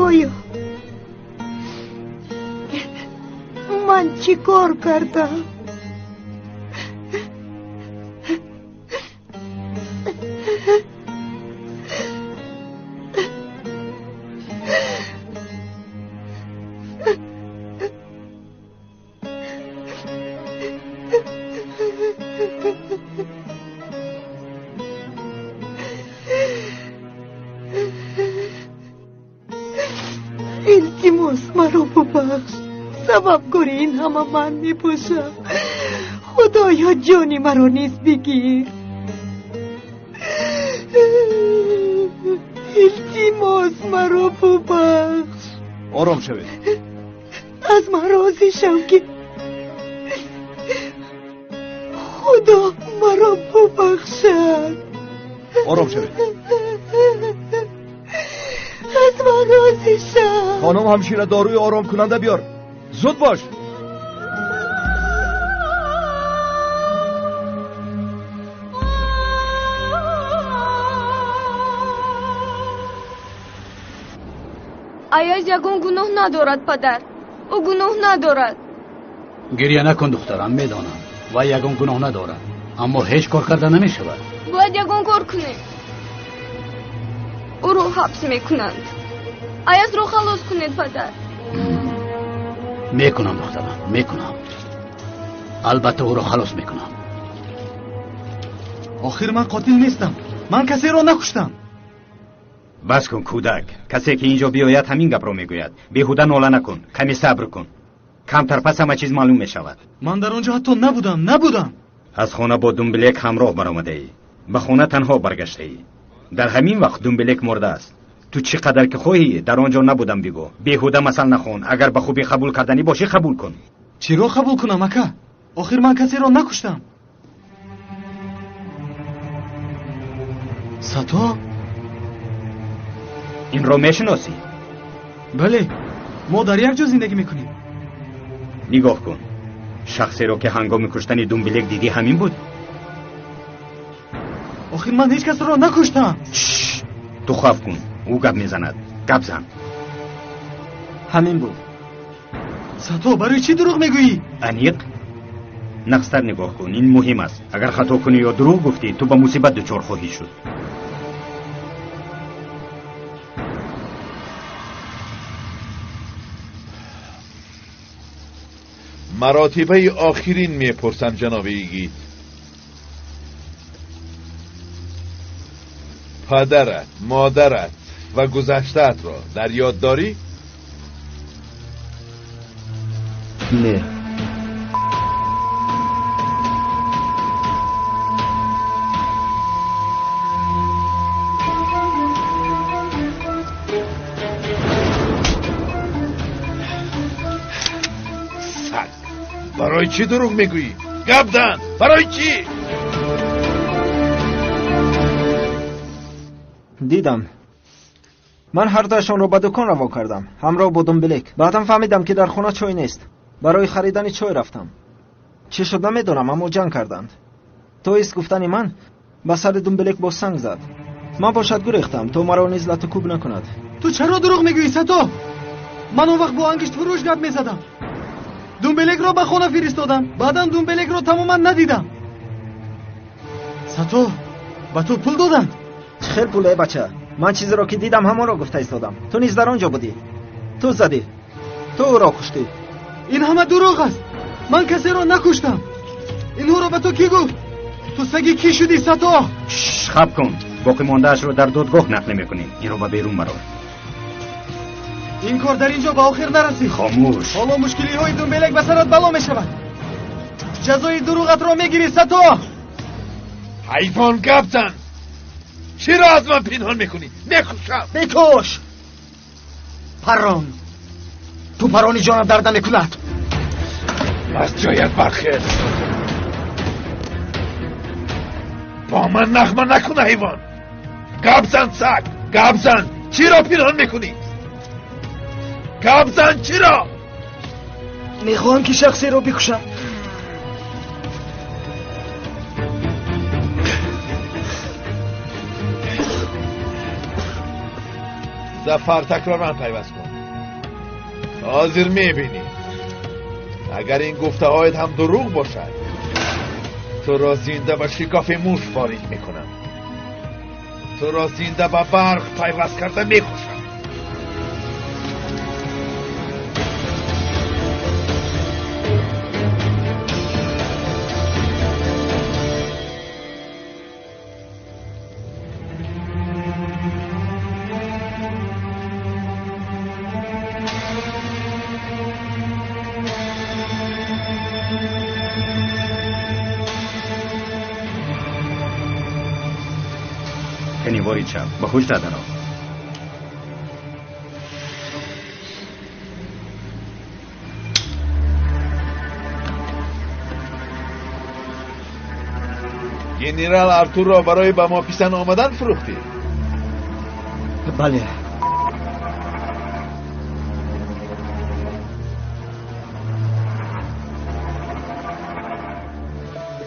خدایا من چی کار کردم؟ التماس مرا ببخش، سبب کاری این همه من میپوشم. خدایا جانی مرا نیز بگیر. التماس مرا ببخش. آرام شوید. از من راضی شو که خدا مرا ببخشد. آرام شوید. از من راضی شو. خانم همشیره داروی آرام کننده بیار. زود باش. ایاز یگون گناه ندارد پدر. او گناه ندارد. گریه نکن دخترم، میدانم و یگون گناه ندارد، اما هیچ کار کرده نمیشود. باید یگون کار کنیم. او رو حبس میکنند. ایاز رو خلاص کنید پدر. میکنم دخترم، میکنم. البته او رو خلاص میکنم. آخر من قاتل نیستم. من کسی را نکشتم. بس کن کودک. کسی که اینجا بیاید همین گپ را میگوید. بیهوده ناله نکن. کمی صبر کن. کمتر پس همه چیز معلوم میشود. من در آنجا حتی نبودم. از خانه با دنبلک همراه برآمده ای. به خانه تنها برگشته ای. در همین وقت دنبلک مرده است. تو چقدر که خواهی در آنجا نبودم بگو. بیهوده مثل نخون. اگر به خوبی قبول کردنی باشی قبول کن. چی را قبول کنم اکا؟ آخر من کسی را نکشتم. ستا؟ این را میشناسی؟ بله، ما در یک جا زندگی میکنیم. نگاه کن. شخصی را که هنگام کشتن دنبلک دیدی همین بود. آخر من هیچ کس را نکشتم. تو خواب کن. او گپ میزند. گپ زن. همین بود. ستا برای چی دروغ میگویی؟ انیق نقصتر نگاه کن. این مهم است. اگر خطا کنی یا دروغ گفتی تو به مصیبت دچار خواهی شد. مراتبه آخرین میپرسم جناب ایگید. پدرت، مادرت و گذشته‌ات را در یاد داری؟ نه. برای چی دروغ میگویی؟ گپ زن. برای چی؟ دیدم. من هر دوشان رو به دکان روا کردم همراه با دنبلک. بعدم فهمیدم که در خونه چای نیست. برای خریدن چای رفتم. چی شد نمیدونم اما جنگ کردند. تو ایست گفتنی من به سر دنبلک با سنگ زد. من باشد گریختم تو مرا نیز لط کوب نکند. تو چرا دروغ میگویی ستا؟ من اون وقت با انگشت فروش گپ میزدم. دنبلک را به خانه فرستادم. بعدم دنبلک را تماما ندیدم. ستا به تو پول دادند؟ چه خیلی پوله بچه. من چیزی را که دیدم همون را گفته ایستادم. تو نیز در آنجا بودی. تو زدی. تو او را کشتی. این همه دروغ است. من کسی را نکشتم. اینو را به تو کی گفت؟ تو سگی کی شدی ستا؟ خب کن. باقی مانده‌اش رو در دادگاه نقل میکنیم. این رو به بیرون برو. این کار در اینجا به آخر نرسید. خاموش. حالا مشکلی های دنبلک به سرت بلا می شود. جزای دروغت را میگیری ستا. حیوان گپ زن. چرا از من پنهان میکنی؟ میکشم. بکش. پران. تو پرانی جانم درد نکند. از جایت برخیز. با من نخمه نکنه حیوان. گپ زن سگ. گپ زن. چرا پنهان میکنی؟ گپ زن چرا؟ میخوام که شخصی رو بکشم. زفر تکرار من پیوست کن. حاضر میبینی اگر این گفته هایت هم دروغ باشد تو را زنده به شکاف موش وارد میکنم، تو را زنده به برق پیوست کرده میکشم. کنیواری چپ به خوش دادن ها. گنرال ارتور را برای به ما پیشن آمدن فروختی؟ بله.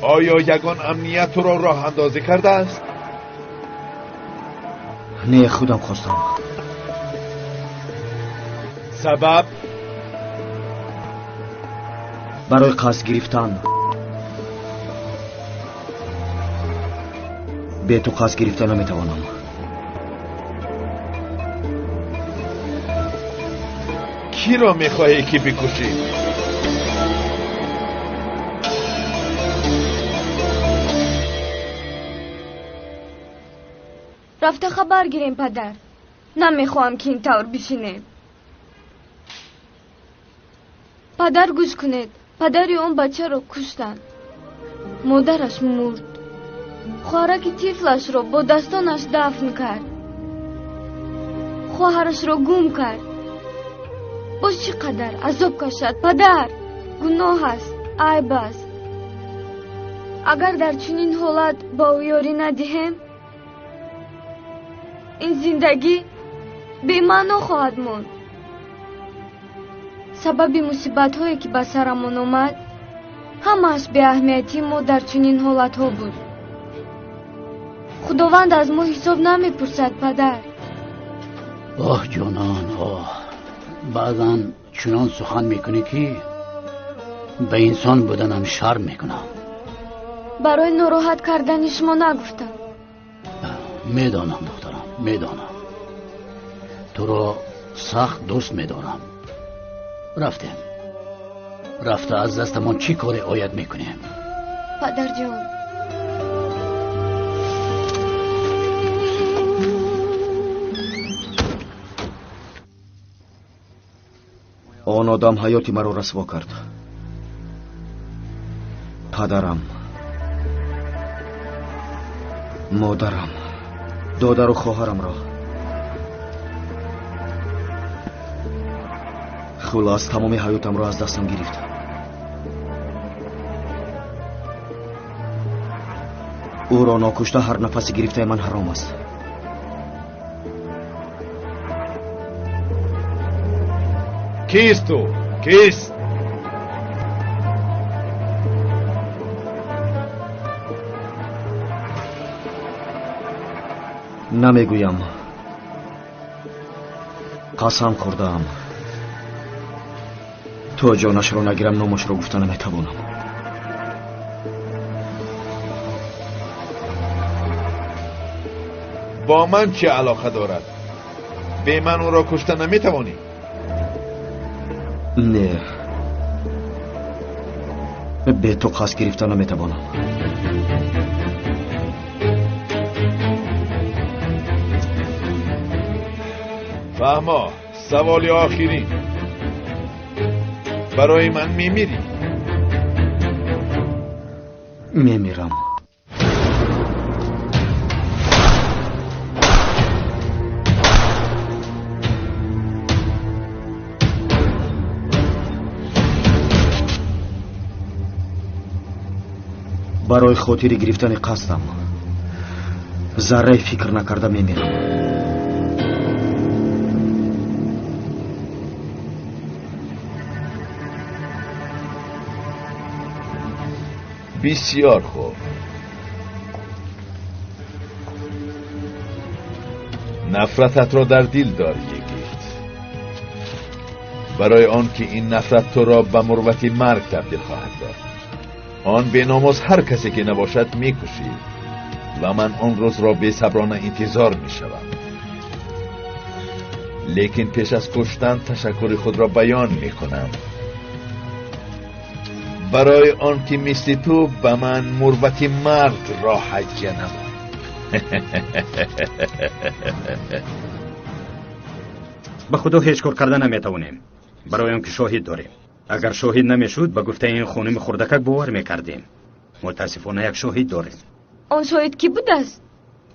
آیا یگان امنیت تو را راه اندازی کرده است؟ نه، خودم خواستم. سبب؟ برای قصد گرفتن. به تو قصد گرفتن نمیتوانم. کی را میخواهی که بکشی؟ رفته خبر گیریم پدر. نمیخواهم که این طور بشینیم. پدر گوش کنید. پدری اون بچه رو کشتن. مادرش مرد. خواهرک طفلش رو با دستانش دفن کرد. خواهرش رو گم کرد. باز چقدر عذاب کشد پدر. گناه است، عیب است. اگر در چنین حالت با او یاری ندهیم این زندگی بی معنا خواهد ماند. سبب مصیبت هایی که به سرمان آمد همه‌اش به اهمیتی ما در چنین حالت ها بود. خداوند از ما حساب نمیپرسد پدر. آه جانان آه، بعضا چنان سخن میکنی که به انسان بودنم شرم میکنم. برای ناراحت کردن شما نگفتم. میدانم دخترم، میدانم تو را سخت دوست میدارم. رفته از دستمان چی کاری آید میکنیم؟ پدر جان آن آدم حیاتی مرا رسوا کرد. پدرم، مادرم، دادر و خواهرم را. خلاص تمام حیاتم را از دستم گرفت. او را ناکشته هر نفسی گرفته من حرام است. کیست تو؟ کیست؟ نمیگویم. قسم خوردم تو جانش رو نگیرم نامش رو گفتن نمیتوانم. با من چه علاقه دارد؟ به من او را کشتن نمیتوانی؟ نه، به تو قصد گرفتن نمیتوانم. فهما، سوال آخری. برای من میمیری؟ میمیرم. برای خاطر گرفتن قصدم ذره فکر نکرده میمیرم. بسیار خوب. نفرتت را در دل داری گیت. برای آن که این نفرت تو را به مروت مرگ تبدیل خواهد داد. آن بیناموز هر کسی که نباشد میکشی و من آن روز را بی‌صبرانه انتظار میشوم. لیکن پیش از کشتن تشکر خود را بیان میکنم برای آن که مثل تو به من مروت مرگ را هجیه نمود. به خدا هیچ کار کردن نمیتوانیم، برای آن که شاهد داریم. اگر شاهد نمیشد به گفته این خانم خردکک باور میکردیم. متاسفانه یک شاهد داریم. آن شاهد کی بود است؟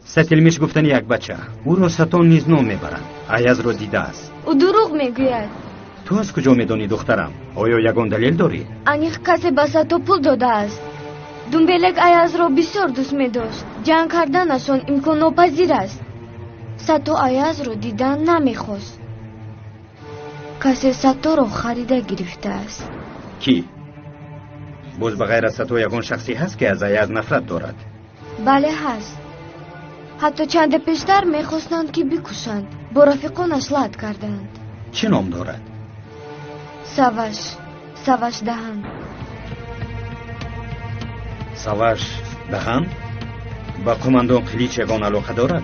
ستیلمیش گفتن یک بچه، او را ستان نیز نام میبرند. ایاز را دیده است. او دروغ میگوید. تو از کجا میدانی دخترم؟ آیا یگان دلیل داری؟ انیخ کسی به ساتو پول داده است. دنبلک ایاز را بسیار دوست میداشت. جنگ کردنشان امکان ناپذیر است. ساتو ایاز را دیدن نمیخواست. کسی ساتو را خریده گرفته است. کی؟ باز بغیر از ساتو یگان شخصی هست که از ایاز نفرت دارد؟ بله هست. حتی چند پیشتر میخواستند که بکشند. با رفیقانش لط کردند. چه نام دارد؟ سواش دهن. سواش دهن؟ با قماندان قلیچ یگان علاقه دارد؟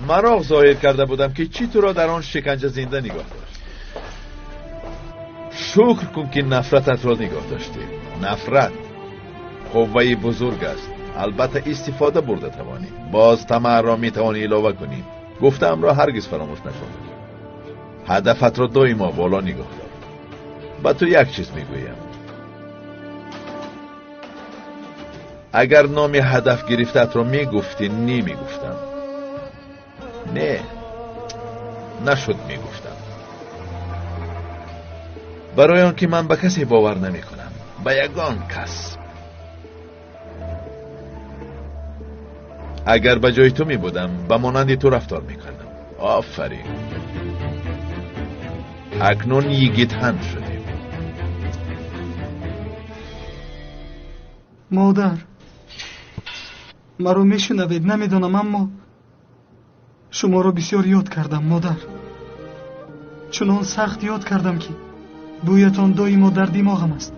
من ظاهر کرده بودم که چی تو را در آن شکنجه زنده نگاه داشت. شکر کن که نفرتت را نگاه داشتی. نفرت قوه بزرگ است. البته استفاده برده توانی. باز طمع را میتوانی علاوه کنی. گفتم را هرگز فراموش نکن. هدفت را دائما بالا نگاه دار. با تو یک چیز میگویم. اگر نام هدف گرفتت را میگفتی نمیگفتم. نه نشد میگفتم. برای آن که من به کسی باور نمی کنم. به یگان کس. اگر به جای تو می بودم به مانند تو رفتار می کردم. آفرین. اکنون یگیتن شدیم. مادر مرا میشنوید؟ نمیدانم اما شما را بسیار یاد کردم مادر. چنان سخت یاد کردم که بویتان دائما در دماغم است.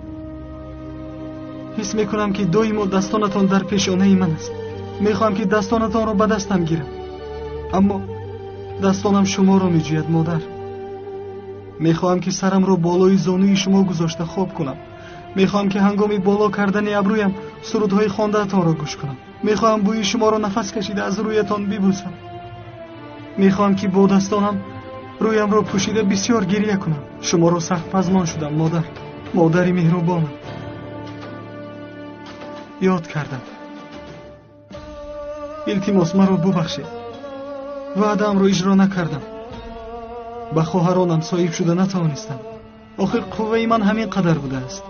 حس میکنم که دائما دستانتان در پیشانه من است. میخواهم که دستانتان را به دستم گیرم، اما دستانم شما را میجوید مادر. میخواهم که سرم را بالای زانوی شما گذاشته خواب کنم. میخواهم که هنگام بالا کردن ابرویم سرودهای خوانده‌تان را گوش کنم. میخواهم بوی شما را نفس کشیده از رویتان ببوسم. میخواهم که با دستانم رویم را پوشیده بسیار گریه کنم. شما را سخت پزمان شدم مادر. مادری مهربانم. یاد کردم. التماس مرا ببخشید. وعده‌ام را اجرا نکردم. به خواهرانم صاحب شده نتوانستم. آخر قوه من همین قدر بوده است.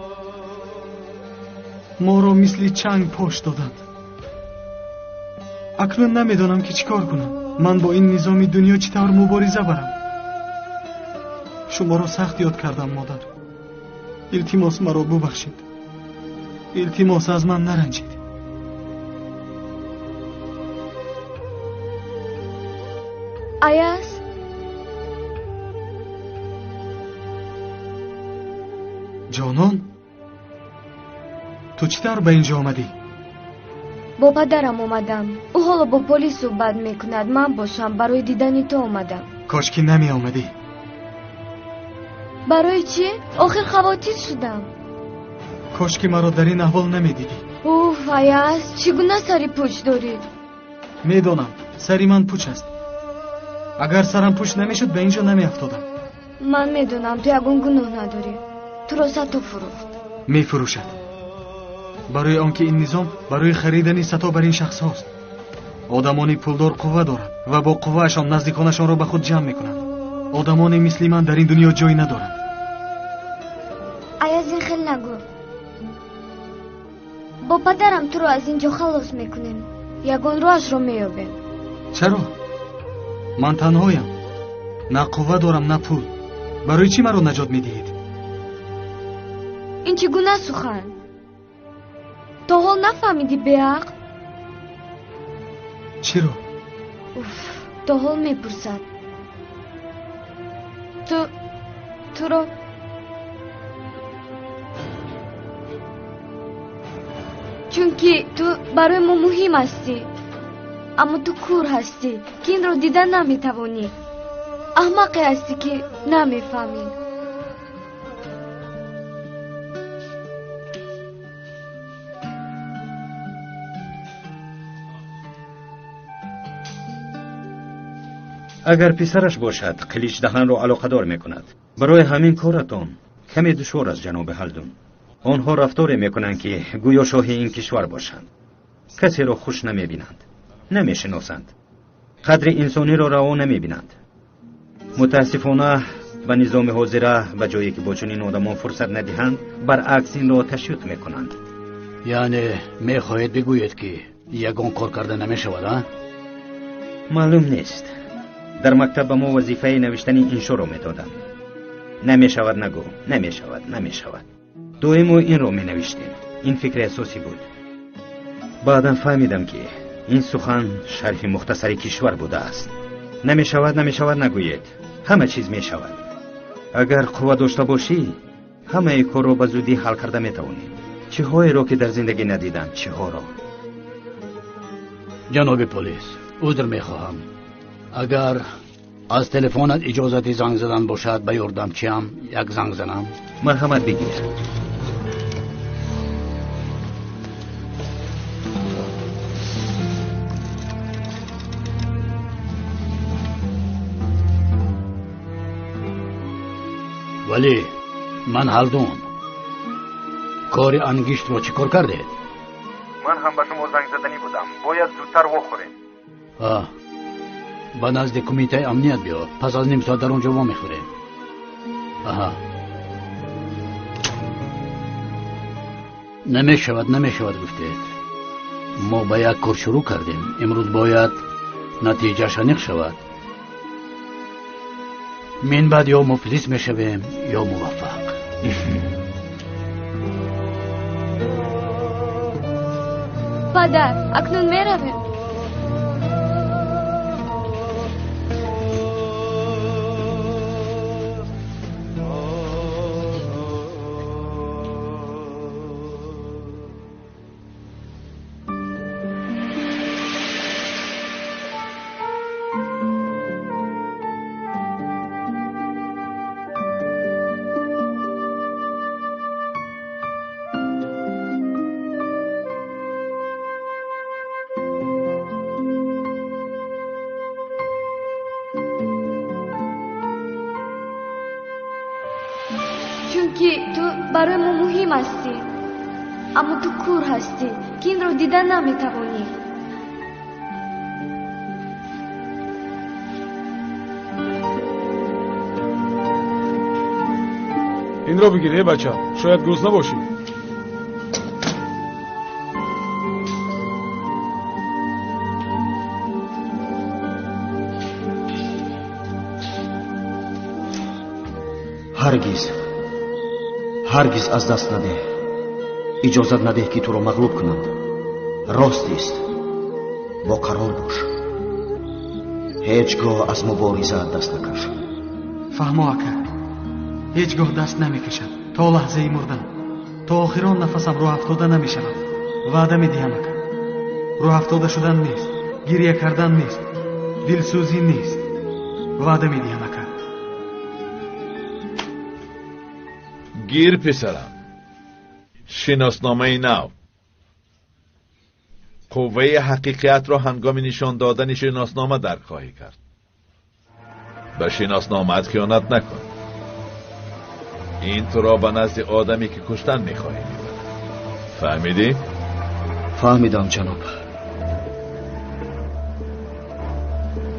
ما را مثل چنگ پاش دادند. اکنون نمیدانم که چیکار کنم. من با این نظام دنیا چطور مبارزه برم. شما را سخت یاد کردم مادر. التماس مرا ببخشید. التماس از من نرنجید. ایاز جانان، تو چطور به اینجا آمدی؟ با پدرم اومدم. او حالا با پلیس صحبت میکند. من باشم برای دیدن تو اومدم. کاش که نمی آمدی. برای چی؟ آخر خواتیر شدم. کاش که مرا در این احوال نمی دیدی. اوف ایاز، چگونه سری پوچ داری؟ میدانم سری من پوچ است. اگر سرم پوچ نمیشد به اینجا نمی افتادم. من میدونم تو یگان گناه نداری. تو را ساتو فروخت. می فروشد. برای آنکه این نظام برای خریدن ستا بر این شخص هاست. آدمانی پولدار قوه دارند و با قوهشان نزدیکانشان را به خود جمع میکنند. آدمانی مثل من در این دنیا جای ندارند. ایاز این خیلی نگو. با پدرم تو رو از اینجا خلاص میکنیم. یگان راهش رو مییابیم. چرا؟ من تنهایم. نه قوه دارم نه پول. برای چی مرا نجات میدهید؟ این چگونه سخن؟ تا حال نفهمیدی به عقل؟ چرا؟ تو حال میپرسد. تو را چونکه تو برای ما مهم هستی، اما تو کور هستی که این را دیدن نمیتوانی. احمقی هستی که نمیفهمی. اگر پسرش باشد قلیچ دهن را علاقه دار میکند. برای همین کارتان کمی دشوار است جناب هلدون. آنها رفتار میکنند که گویا شاه این کشور باشند. کسی را خوش نمیبینند، نمیشناسند، قدر انسانی را روا نمیبینند. متاسفانه به نظام حاضره و جایی که با چنین آدمان فرصت ندهند برعکس این را تشویق میکنند. یعنی میخواهید بگویید که یگان کار کرده نمیشود؟ معلوم نیست. در مکتب به ما وظیفه نوشتن انشا را میدادند. نمیشود نگو، نمیشود. دویم ما این را می نوشتیم. این فکر اساسی بود. بعدم فهمیدم که این سخن شرح مختصری کشور بوده است. نمیشود نگویید. همه چیز میشود. اگر قوت داشته باشی همه کار را به زودی حل کرده میتوانی. چه هایی را که در زندگی ندیدم، چه ها را. جناب پلیس، عذر میخواهم. اگر از تلفنت اجازت زنگ زدن باشد به یاردمچیم یک زنگ زنم. مرحمت بگیر. ولی من هلدون کار انگشت رو چی کار کردید؟ من هم به شما زنگ زدنی بودم. باید زودتر بخوریم. به نزد کمیته امنیت بیا. پس از نیم ساعت در اونجا ما میخوریم. نمیشود گفتید. ما با یک کار شروع کردیم. امروز باید نتیجه شنیق شود. من بعد یا مفلس میشویم یا موفق. پدر، اکنون میرویم. چونکه تو برای ما مهم هستی، اما تو کور هستی که این رو دیدن نمیتوانی. این رو بگیره بچه، شاید گرسنه باشی. هرگز از دست نده. اجازت نده که تو رو مغلوب کنند. راست است. با قرار باش. هیچگاه از مبارزه دست نکش. فهمو اکا، هیچگاه دست نمیکشم تا لحظه مردن. تا آخران نفسم رو افتاده نمیشود. وعده میدهم اکا. رو افتاده شدن نیست، گریه کردن نیست، دلسوزی نیست. وعده میدهم اکا. گیر پسرم. شناسنامه نو. قوه حقیقت را هنگام نشان دادن شناسنامه درک خواهی کرد. به شناسنامه‌ات خیانت نکن. این تو را به نزد آدمی که کشتن میخواهی میبرد. فهمیدی؟ فهمیدم جناب.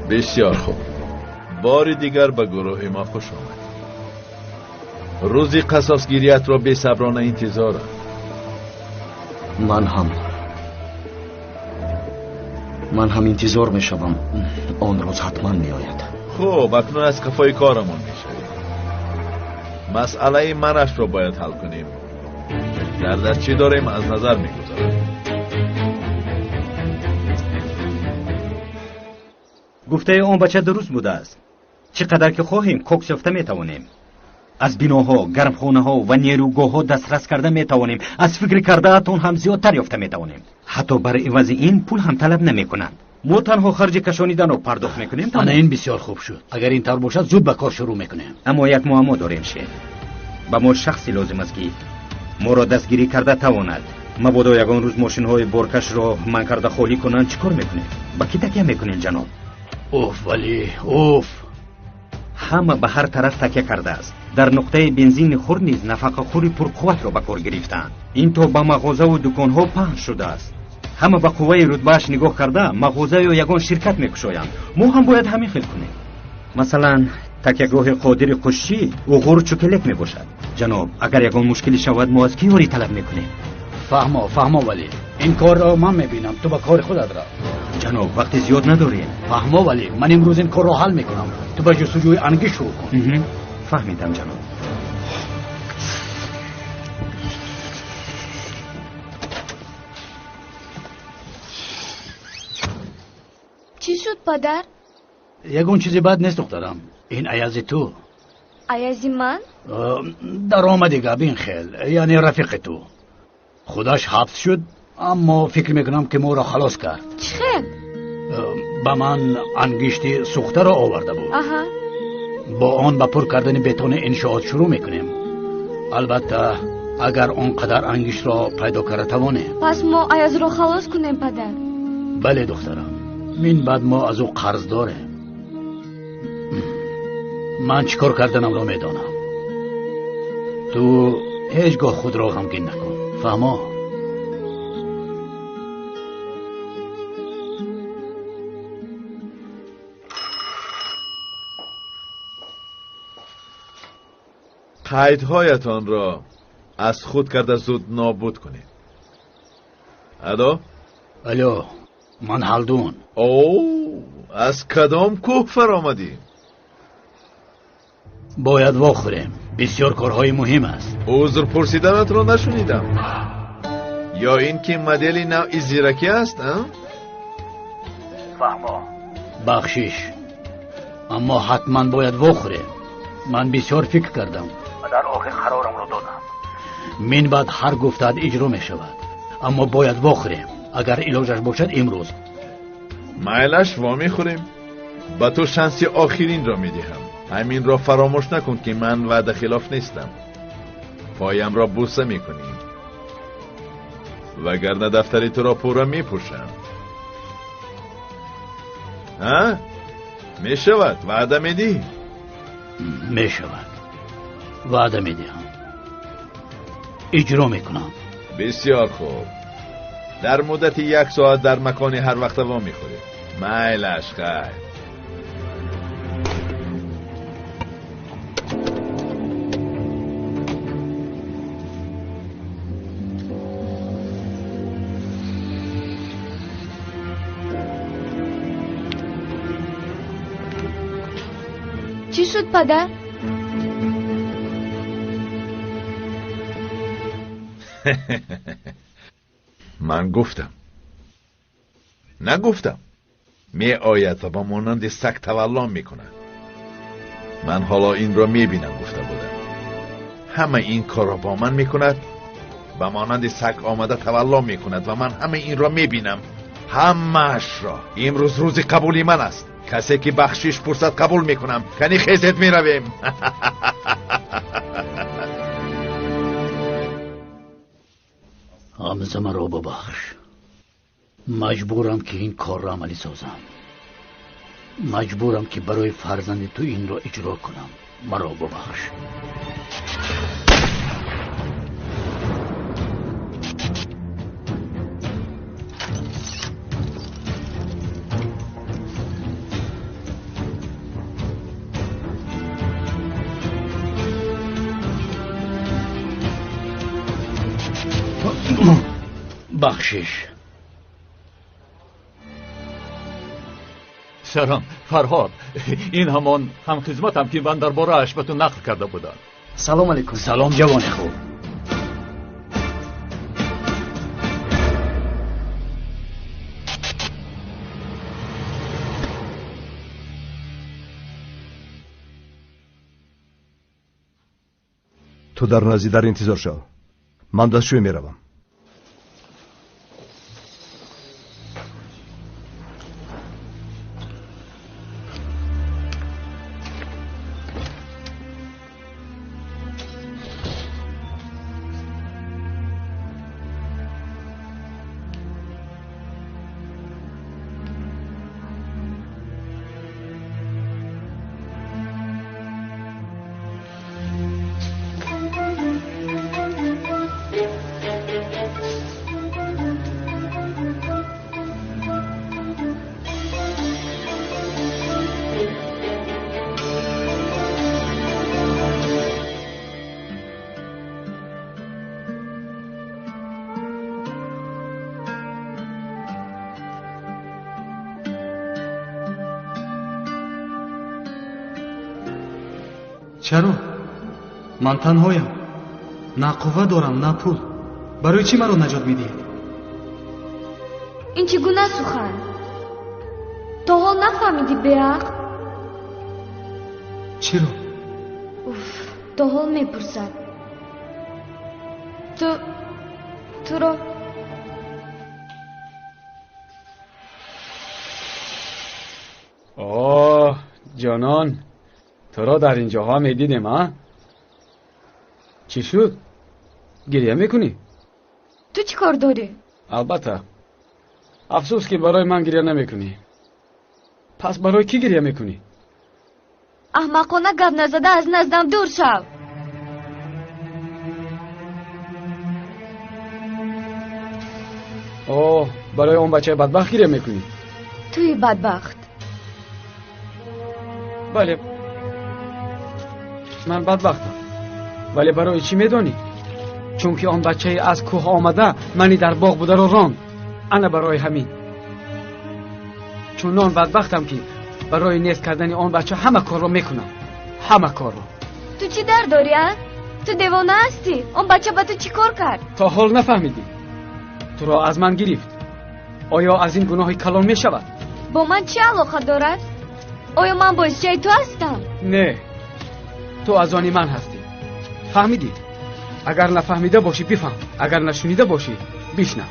بسیار خوب. بار دیگر به گروه ما خوش آمد. روزی قصاصگیریت را بی صبرانه انتظارم. من هم انتظار می شوم. آن روز حتما می آید. خوب، اکنون از کفای کارمون می شویم. مسئله منش را باید حل کنیم. در دست چی داریم از نظر می گذارم. گفته اون بچه درست بوده است. چقدر که خواهیم کوکس یافته میتوانیم. از بناها، گرمخانه‌ها و نیروگاه‌ها دسترس کرده میتوانیم. از فکر کرده‌تون هم زیادتر یافته میتوانیم. حتی برای عوض این پول هم طلب نمیکنند. ما تنها خرج کشانیدن رو پرداخت میکنیم. انا این بسیار خوب شد. اگر این طور باشد زود به کار شروع میکنیم. اما یک معما داریم شه. با ما شخصی لازم است که ما را دستگیری کرده تواند. مبادا یگان روز ماشین‌های بارکش را من کرده خالی کنند چیکار میکنیم؟ با کی تکیه میکنین جناب؟ اوف ولی اوف. همه به هر طرف تکیه کرده است. در نقطه بنزین خور نیز نفقه خوری پرقوت را به کار گرفتند. این تو به مغازه و دکان‌ها پهن شده است. همه به قوه رتبهش نگاه کرده مغازه یا یگان شرکت میکشایند. ما هم باید همین خیل کنیم. مثلا تکیهگاه قادر قشی و غور چوکلک میباشد. جناب اگر یگان مشکلی شود ما از کی یاری طلب میکنیم؟ فهمو ولی این کار را من میبینم. تو با کار خودت را. جناب وقت زیاد نداریم. فهمو ولی من امروز این کار را حل میکنم. تو با جستجوی انگیز شروع کن. فهمیدم جناب. چی شد پدر؟ یگون چیزی بد نیست دخترم. این عیازی تو. عیازی من؟ در آمدگه بین خیل یعنی رفیق تو. خودش حبس شد اما فکر میکنم که ما را خلاص کرد. چه خیل؟ با من انگشتی سوخته را آورده بود. آها. با آن با پر کردن بتون انشاءات شروع میکنیم. البته اگر آنقدر انگشت را پیدا کرده توانه. پس ما عیاز را خلاص کنیم پدر. بله دخترم. من بعد ما از او قرض داره. من چیکار کردنم را میدانم. تو هیچگاه خود را غمگین نکن. فهمو؟ قیدهایتان را از خود کرده زود نابود کنید. الو من هلدون. از کدام کوه فرآمدی؟ باید واخوریم. بسیار کارهای مهم است. عذر پرسیدنت را نشنیدم. یا این که مدل نوعی زیرکی است؟ فهمو. بخشش. اما حتما باید واخوریم. من بسیار فکر کردم و در آخر قرارم را دادم. من بعد هر گفتد اجرا می شود. اما باید واخوریم. اگر علاجش باشد امروز. مایلش وامی خوریم. با تو شانسی آخرین را می دهم. همین را فراموش نکن که من وعده خلاف نیستم. پایم را بوسه می کنیم. وگرنه دفتری تو را پورا می پوشم. می شود وعده می دی؟ می شود. وعده می دهم. اجرا می کنم. بسیار خوب. در مدت 1 ساعت در مکانی هر وقت وا می خوری. مایلش خیر. چی شد پدر؟ من گفتم نگفتم می آید و با مانند سگ تولام می کند. من حالا این را می بینم گفته بودم. همه این کار را با من می کند و مانند سگ آمده تولام می کند و من همه این را می بینم. همه‌اش را. امروز روز قبولی من است. کسی که بخشش پرسد قبول می کنم. کنی خیزت می رویم. حمزه مرا ببخش. مجبورم که این کار را عملی سازم. مجبورم که برای فرزند تو این را اجرا کنم. مرا ببخش. بخشش. سلام فرهاد. این همان هم خدمتم که من درباره اش به تو نقل کرده بودم. سلام علیکم. سلام جوان خوب. تو در نزدی در انتظار شو. من دستشوی میروم. چرا؟ من تنهایم. نه قوه دارم نه پول. برای چی مرا نجات میدی؟ این چگونه سخن؟ تا حال نفهمیدی بیعقل؟ چرا؟ تا حال میپرسد. تو را اوه جانان، تو را در اینجاها میدیدیم ها؟ چی شد؟ گریه میکنی؟ تو چی کار داری؟ البته افسوس که برای من گریه نمیکنی. پس برای کی گریه میکنی؟ احمقانه گپ نزده از نزدم دور شو. اوه برای اون بچه بدبخت گریه میکنی؟ توی بدبخت. بله من بدبختم. ولی برای چی میدانی؟ چون که آن بچه از کوه آمده منی در باغ بوده رو راند. انا برای همین. چون آن بدبختم که برای نیست کردن آن بچه همه کار رو میکنم. همه کار رو. تو چی در داری ها؟ تو دیوانه هستی؟ اون بچه با تو چی کار کرد؟ تا حال نفهمیدی. تو را از من گرفت. آیا از این گناهی کلان می شود؟ با من چی علاقه دارد؟ آیا من بازیچه تو هستم؟ نه، تو از آن من هستی. فهمیدی؟ اگر نفهمیده باشی بفهم، اگر نشنیده باشی بشنو.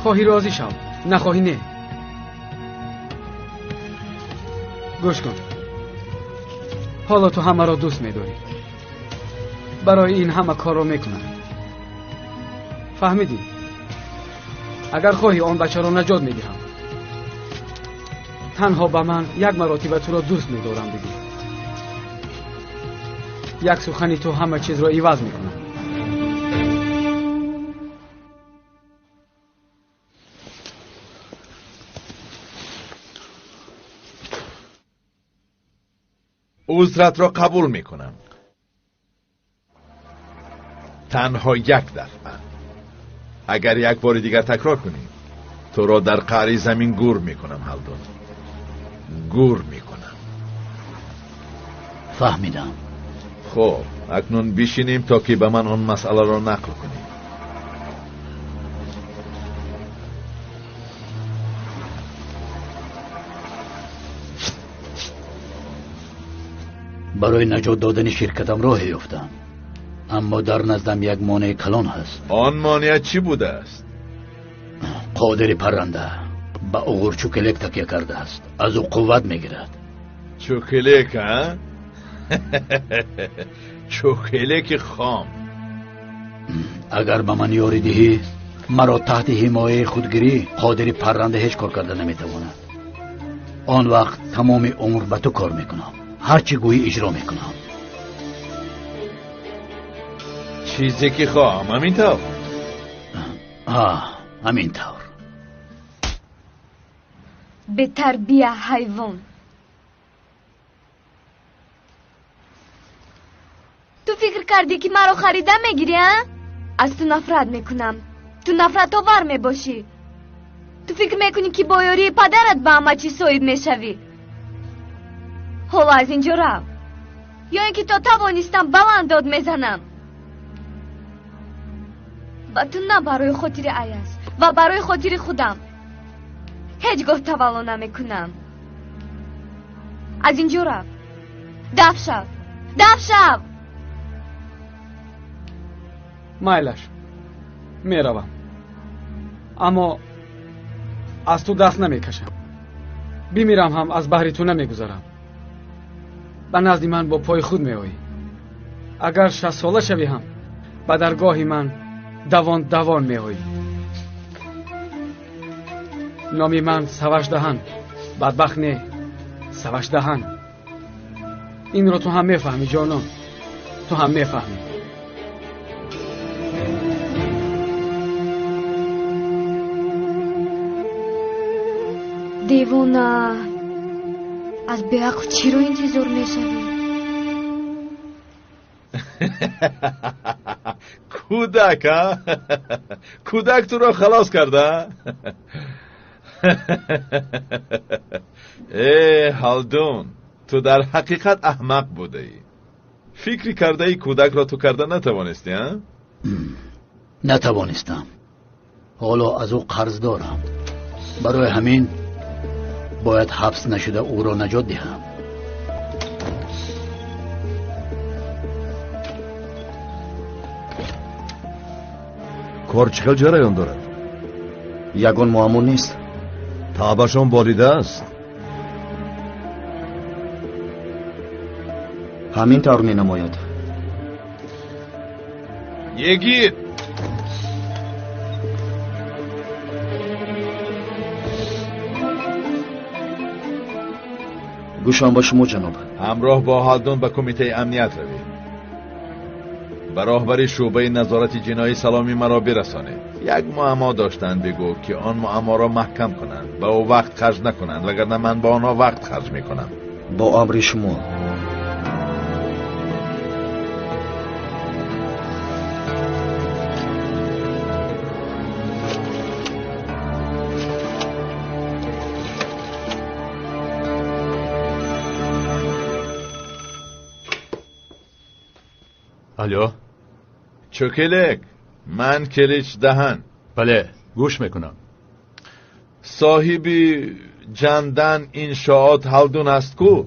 خواهی راضی شو، نخواهی نه. گوش کن. حالا تو همه را دوست می‌داری. برای این همه کار رو میکنم. فهمیدی؟ اگر خواهی آن بچه را نجات میدهم. تنها با من یک مرتبه تو را دوست می‌دارم بگی. یک سخنی تو همه چیز را عوض میکنم. عذرت را قبول میکنم. تنها یک دفعه. اگر یک بار دیگر تکرار کنی تو را در قعر زمین گور میکنم. هلدون گور میکنم. فهمیدم. خب اکنون بشینیم تا که به من آن مسئله را نقل کنیم. برای نجات دادن شرکتم راه یافتم، اما در نزدم یک مانع کلان هست. آن مانع چی بوده است؟ قادر پرنده با اوغور چوکلک تکیه کرده است. از او قوت میگیرد. چوکلک ها؟ چوکلک خام. اگر به من یاری دهی مرا تحت حمایه خودگیری قادر پرنده هیچ کار کرده نمیتواند. آن وقت تمام عمر به تو کار میکنم. هرچی گویی اجرا میکنم. چیزی که خواهم همینطور. همینطور. به تربیه حیوان. تو فکر کردی که مرا خریده میگیری ها؟ از تو نفرت میکنم. تو نفرت آور میباشی. تو فکر میکنی که با یاری پدرت به همه چی صاحب میشوی. حالا از اینجا رو یا اینکه تا توانستم بلند داد میزنم. با تو نه برای خاطر ایاس و برای خاطر خودم هیچگاه تولد نمیکنم. از اینجا رو دفع شو دف شو. مایلش میروم، اما از تو دست نمیکشم. بمیرم هم از بحری تو نمیگذارم. به نزد من با پای خود میآیی. اگر 60 ساله شوی هم به درگاه من دوان میآیی. نامی من سوش دهن، بدبخت نه، سوش دهن. این رو تو هم میفهمی جانان، تو هم میفهمی. دیوانه، از بیعقل چی رو انتظار میشوی؟ کودک ها؟ کودک تو رو خلاص کرده؟ ای هالدون، تو در حقیقت احمق بوده ای. فکری کرده ای کودک را تو کرده نتوانستی ها؟ نتوانستم. حالا از او قرض دارم. برای همین باید حبس نشده او را نجات دهم. کار چقدر جریان دارد؟ یگان معما نیست. تعبشان بالیده است. همین طور می نماید. یگیر گوشم با شما جناب. همراه با هالدون به کمیته امنیت روید. به راهبر شعبه نظارت جنایی سلامی مرا برسانید. یک معما داشتند بگو که آن معما را محکم کنند، به او وقت خرج نکنند، وگرنه من با آنها وقت خرج میکنم. با امر شما. الو؟ چوکلک، من کلیچ دهن. بله، گوش میکنم. صاحبی جندن انشاءات هالدون است کو؟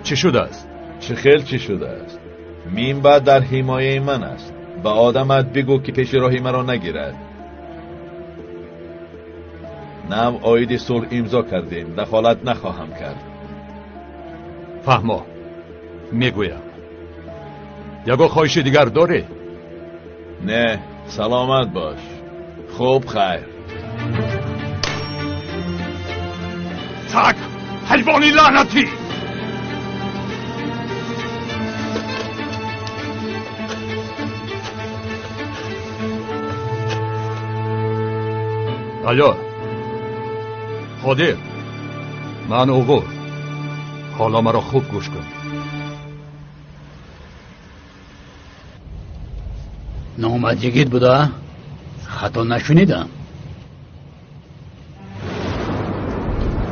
چی شده است؟ چه خیل چی شده است؟ مینبع در حمایه من است. به آدمت بگو که پیش راهی مرا نگیرد. نم آیید صلح امضا کردیم، دخالت نخواهم کرد. فهمو، میگویم. یگو خواهش دیگر داری؟ نه، سلامت باش. خوب خیر. سگ، حیوانی لعنتی! الو خودی، من اوغور. حالا مرا خوب گوش کن. نامدیگیت بوده؟ خطا نشونیدم.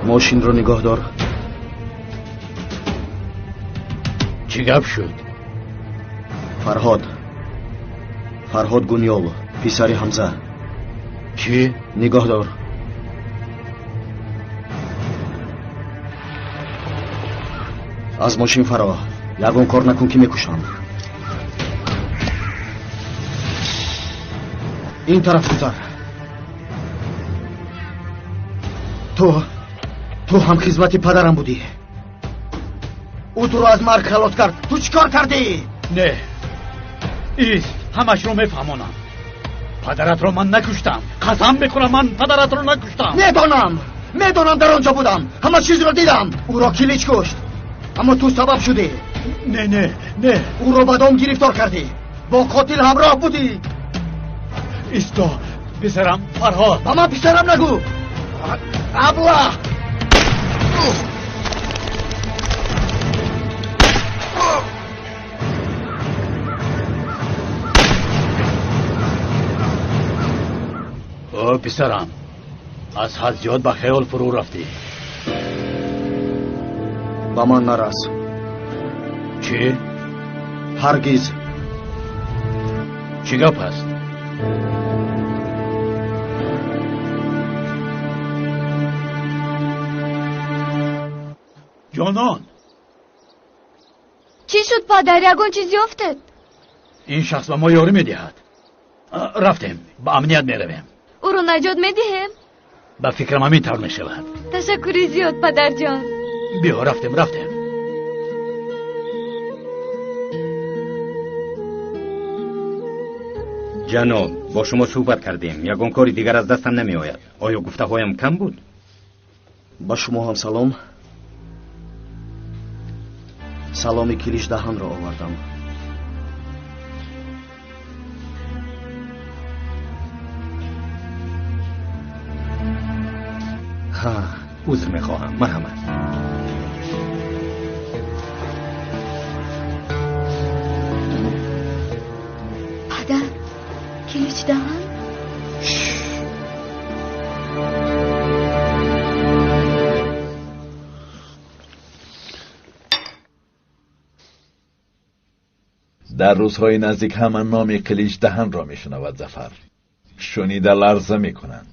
ماشین رو نگاه دار. چی گپ شد؟ فرهاد گونیال، پسر حمزه. چی؟ نگاه دار. از ماشین فرا. یگان کار نکن که میکشم. این طرف گذار. تو هم خدمت پدرم بودی. او تو رو از مرگ خلاص کرد. تو چیکار کردی؟ نه، ایست همش رو میفهمونم. پدرت رو من نکشتم. قسم میکنم من پدرت رو نکشتم. میدانم در آنجا بودم. همه چیز رو دیدم. او را کلیچ کشت، اما تو سبب شدی. نه او رو به دام گرفتار کردی. با قاتل همراه بودی. ایستا پسرم فرهاد. به من پسرم نگو. ابله. او پسرم، از حد زیاد به خیال فرو رفتی. به من نرس. چی؟ هرگز. چی گپ است؟ جانان، چی شد پدر؟ یگون چیزی افتاد؟ این شخص به ما یاری میدهد. رفتیم، با امنیت میرویم. او رو نجات میدهیم؟ به فکرم همین طور میشود. تشکری زیاد پدر جان. بیا رفتیم. جناب، با شما صحبت کردیم. یگان کاری دیگر از دستم نمی آید. آیا گفته هایم کم بود؟ با شما هم سلام. سلامی کلیش دهان را آوردم. عذر میخواهم. مرحمت. پدر کلیچ دهان؟ در روزهای نزدیک همان نام کلیچ دهن را میشنود ظفر. شنیده لرزه میکنند.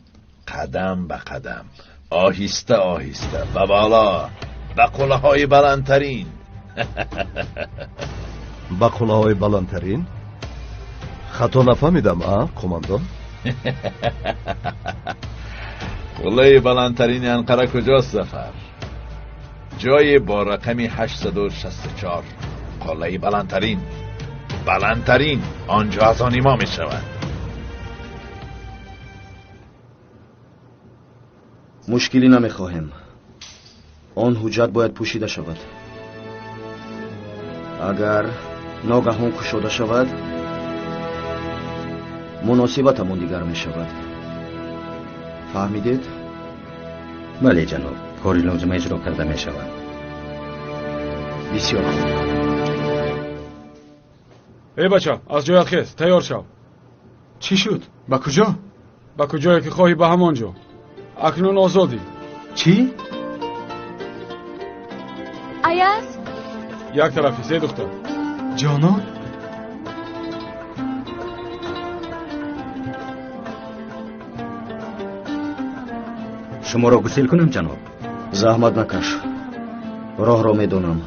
قدم به قدم، آهسته آهسته و بالا به قله‌های بلندترین. با قله‌های بلندترین؟ خطا نفهمیدم قماندان؟ قله بلندترین انقره کجاست ظفر؟ جای با رقم 864. قله بلندترین آنجا از آن ما می شود. مشکلی نمیخواهیم. آن حجت باید پوشیده شود. اگر ناگهان کشوده شود مناسبتمون دیگر می شود. فهمیدید؟ بله جناب، کاری لازم اجرا کرده می شود. بسیار خوب. ای بچه، از جایت خیز، تیار شو. چی شد؟ با کجا؟ با کجایی که خواهی به همانجا. اکنون آزادی. چی؟ ایاز؟ یک طرفی، سه دختر. جانان؟ شما را گسیل کنم جناب؟ زحمت نکش. راه را میدونم.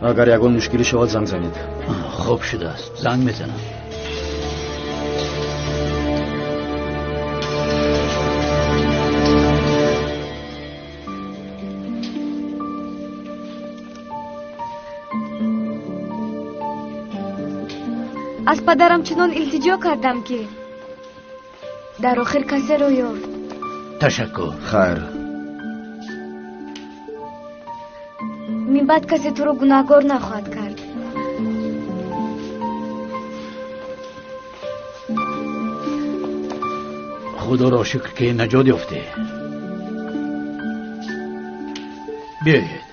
اگر یگان مشکلی شود زنگ زنید. خوب شده است، زنگ میزنم. از پدرم چنان التجا کردم که در آخر کسی رو یافت. تشکر. خیر. من بعد کسی تو رو گناهکار نخواهد کرد. خدا را شکر که نجات یافته. بیایید.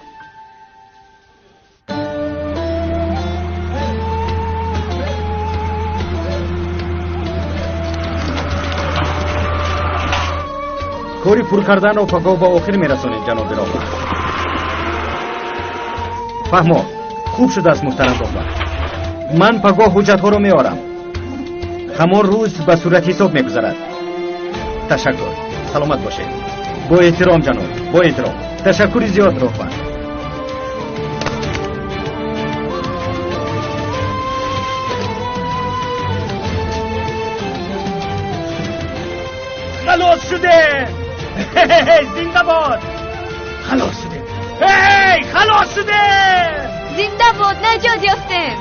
کاری پر کردن و پگاه با آخر میرسونید جناب دراغ. فهمو خوب شده است محترم دختر. من پگاه حجت ها رو میارم. همان روز به صورت حساب میگذرد. تشکر. سلامت باشید. با احترام جناب، با احترام. تشکری زیاد رفقا. خلاص شده. زنده باد. خلاص شده. هی خلاص شده. زنده باد، نجات یافتیم.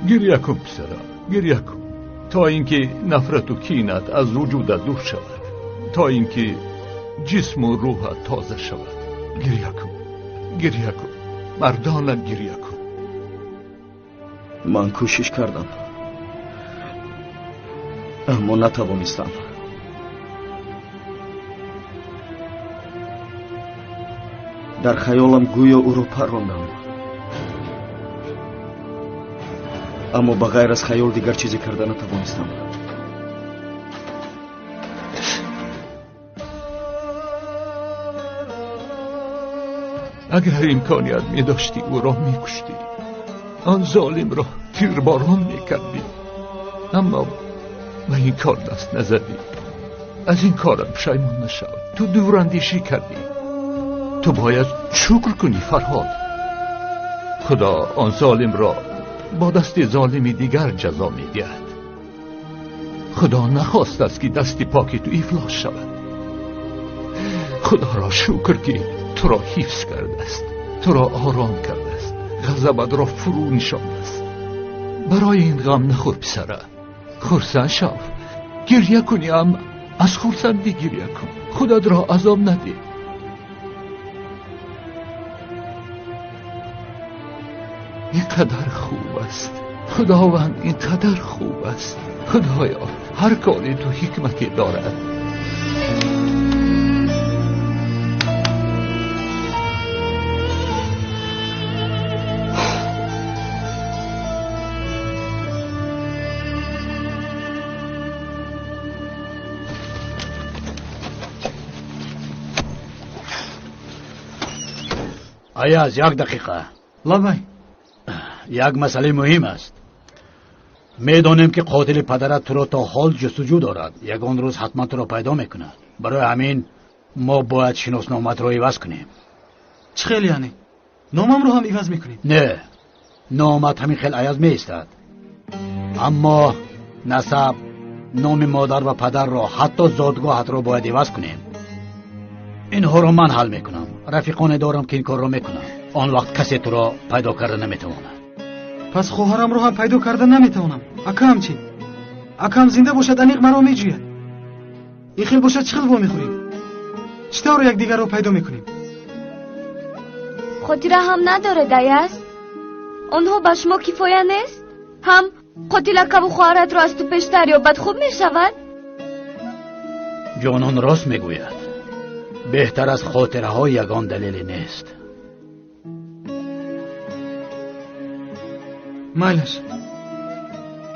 گریه کن پسرم، گریه کن تا اینکه نفرت و کینت از وجودت دور شود، تا اینکه جسم و روحت تازه شود. گریه کن، گریه کن، مردانه گریه کن. من کوشش کردم اما نتوانستم. در خیالم گویا او را پروندم، اما بغیر از خیال دیگر چیزی کرده نتوانستم. اگر امکانیت می داشتی او را می کشتی، آن ظالم را تیرباران می کردی، اما به این کار دست نزدی. از این کارم پشیمان نشو. تو دوراندیشی کردی. تو باید شکر کنی فرهاد. خدا آن ظالم را با دست ظالمی دیگر جزا می دهد. خدا نخواست است که دست پاکی تو افلاس شود. خدا را شکر که تو را حفظ کرده است، تو را آرام کرده است، غضبت را فرو نشانده است. برای این غم نخور پسره، خرسند شو، گریه کنی، اما از خرسندی گریه کن. خودت را عذاب نده. اینقدر خوب است خداوند، اینقدر خوب است. خدایا هر کاری تو حکمتی دارد. ایاز یک دقیقه. لابای یک مسئله مهم است. میدانیم که قاتل پدرت تو را تا حال جستجو دارد. یگان روز حتما تو را پیدا میکند. برای همین ما باید شناسنامت را عوض کنیم. چه خیلی یعنی؟ نامم رو هم عوض میکنیم؟ نه، نامت همین خیلی عوض میستد، اما نسب، نام مادر و پدر را، حتی زادگاهت را باید عوض کنیم. اینها را من حل میکنم. رفیقان دارم که این کار را میکنم. آن وقت کسی تو را پیدا کرده نمیتواند. پس خواهرم رو هم پیدا کرده نمیتونم. اکام چی؟ اکام زنده باشد انیق مرا میجوید. این خیل باشد چه خیل با میخوریم؟ چطور یک دیگر رو پیدا میکنیم؟ خاطره هم نداره دیاز؟ آنها به شما کفایه نیست؟ هم قاتل کبو خواهرت را از تو پیشتر یا بد خوب میشود؟ جانان راست میگوید. بهتر از خاطره ها یگان دلیلی نیست. مایلش،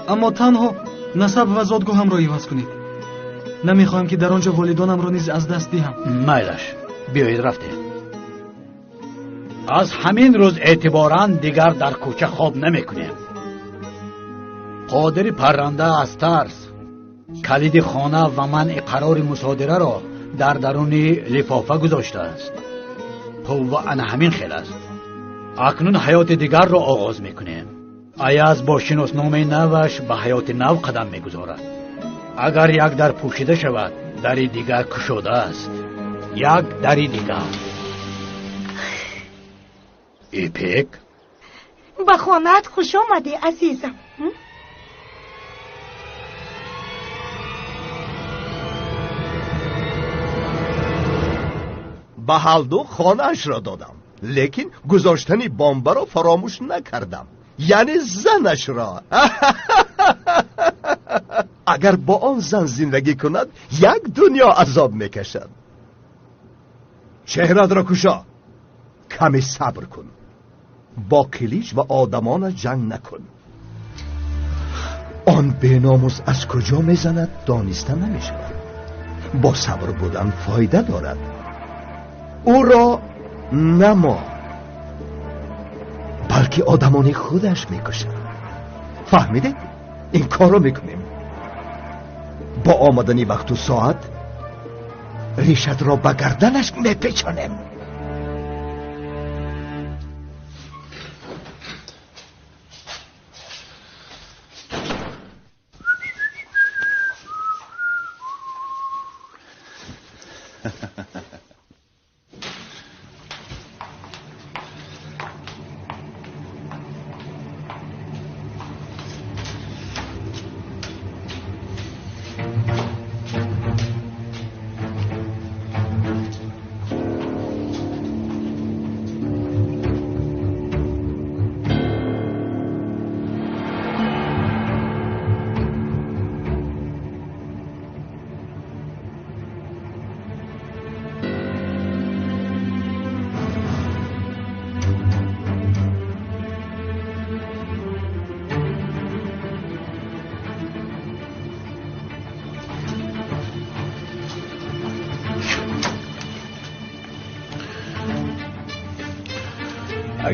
اما تنها نسب و زادگاه هم را عوض کنید. نمیخواهم که در آنجا والدانم را نیز از دست دهم. مایلش، بیایید رفتیم. از همین روز اعتباراً دیگر در کوچه خواب نمیکنیم. قادر پرنده از ترس کلید خانه و منع قرار مصادره را در درون لفافه گذاشته است. و انا همین خیل است. اکنون حیات دیگر را آغاز میکنیم. ایاز با شناسنامه نوش به حیات نو قدم میگذارد. اگر یک در پوشیده شود، دری دیگر کشوده است. یک دری دیگر. ایپیک، به خانه‌ات خوش آمدی عزیزم. به هر دو خانه‌اش را دادم، لیکن گذاشتن بامبا را فراموش نکردم، یعنی زنش را. اگر با آن زن زندگی کند یک دنیا عذاب میکشد. چهرت را کشا، کمی صبر کن، با کلیج و آدمان جنگ نکن. آن بیناموس از کجا میزند دانسته نمیشود. با صبر بودن فایده دارد. او را نه ما بلکه آدمان خودش میکشد. فهمیدید؟ این کار رو میکنیم. با آمدنی وقت و ساعت ریشت را به گردنش میپیچانیم.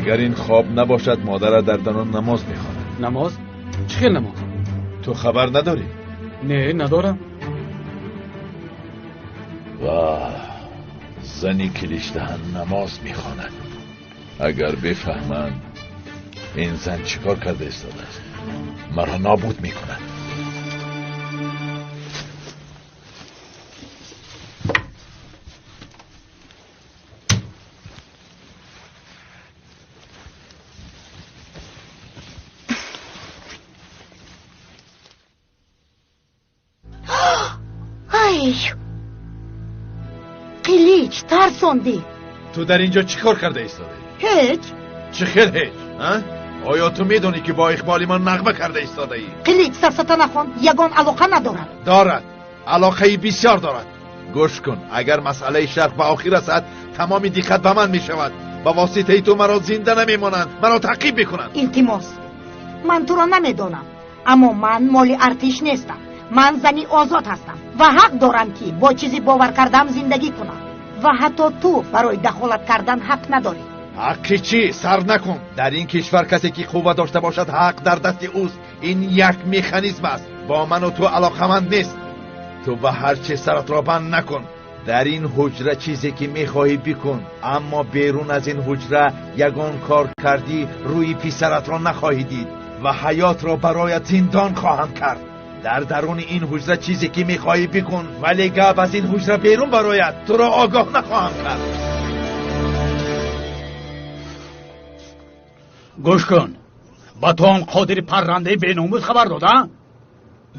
اگر این خواب نباشد مادرت در دنان نماز میخواند. نماز؟ چه خیل نماز؟ تو خبر نداری؟ نه ندارم. واه، زنی کلیش دهن نماز میخواند. اگر بفهمند این زن چیکار کرده ایستاده است، مرا نابود میکند. قلیچ ترسوندی. تو در اینجا چیکار کرده ایستاده؟ هیچ. چه خیل هیچ؟ آیا تو میدونی که با اقبال من نغمه کرده ایستاده ای؟ قلیچ سرسته نخوان، یگان علاقه ندارد. دارد، علاقه بسیار دارد. گوش کن، اگر مسئله شرق به آخر رسد تمام دقت به من میشود. با واسطه تو مرا زنده نمیمانند، مرا تعقیب میکنند. التماس، من تو را نمیدونم، اما من مال ارتش نیستم. من زنی آزاد هستم و حق دارم که با چیزی باور کردم زندگی کنم و حتی تو برای دخالت کردن حق نداری. حق چی؟ سر نکن. در این کشور کسی که قوت داشته باشد حق در دست اوست. این یک مکانیزم است. با من و تو علاقمند نیست. تو به هر چی سرت را بند نکن. در این حجره چیزی که میخواهی بکن، اما بیرون از این حجره یگان کار کردی روی پسرت را نخواهی دید و حیات را برایت زندان خواهم کرد. در درون این حجره چیزی که میخواهی بکن، ولی گپ از این حجره بیرون برایت تو را آگاه نخواهم کرد. گوش کن، با تو آن قادر پرنده بیناموز خبر دادن؟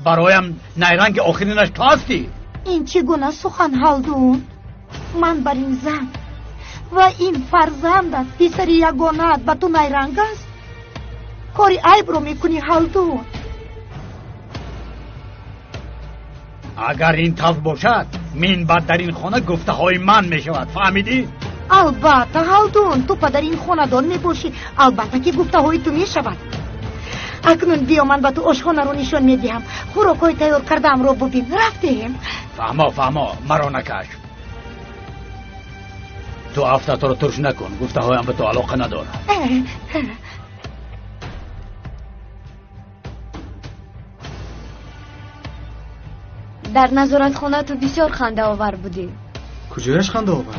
برایم نیرنگ آخرینش تو هستی. این چگونه سخن هلدون؟ من بر این زن و این فرزندت پسر یگانه‌ات به تو نیرنگ است؟ کاری عیب رو میکنی هلدون. اگر این طور باشد من بعد در این خانه گفته های من میشود، فهمیدی؟ البته هلدون، تو پدر این خانه دار میباشی، البته که گفته های تو میشود. اکنون بیا من به تو آشخانه رو نشان میدهم. خوراکای تیار کردم رو ببین. رفتیم. فهما مرا نکش. تو افتاد رو ترش نکن، گفته هایم به تو علاقه نداره. در نظارت خانه تو بسیار خنده آور بودی. کجایش خنده آور؟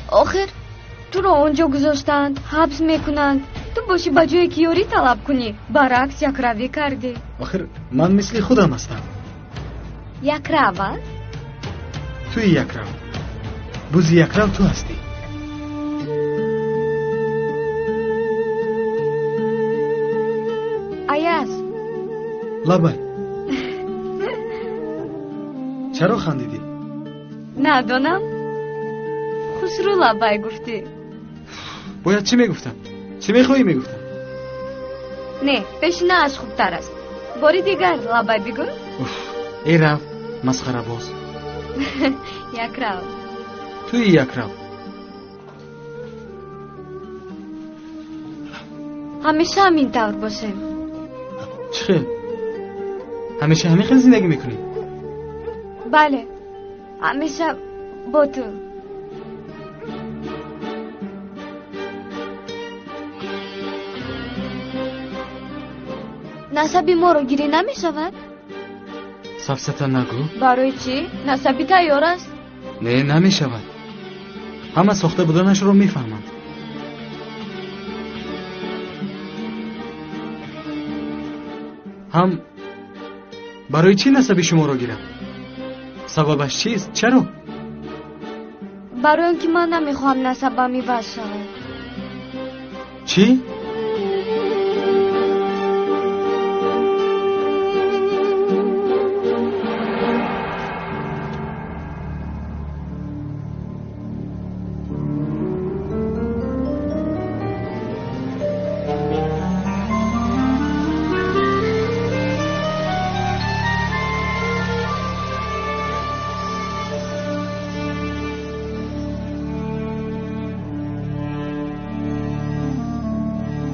آخر تو رو اونجا گذاشتند، حبس میکنند، تو باشی با جای کیوری طلب کنی، برعکس یک روی کردی. آخر من مثل خودم هستم. یک رو؟ توی یک رو، بوزی یک رو تو هستی. ایاز لبای چرا خندیدی؟ ندانم، خسرو لبای گفتی. باید چی میگفتم؟ چی میخوایی میگفتم؟ نه، پیشینه اش خوبتر است. باری دیگر لبای بگو. ای رو مسخره باز. یک رو. توی یک رو. همیشه همین طور باشیم. چه خیل؟ همیشه همین خیل زندگی میکنی؟ بله، همیشه با تو. نسبی ما رو گیری نمی شود؟ سفسته نگو. برای چی؟ نسبی تیار است؟ نه نمی شود. همه ساخته بودنش رو میفهمند. هم برای چی نسبی شما رو گیرم؟ سببش چیست؟ چرا؟ برای اینکه من نمیخوام نسبم میباشه. چی؟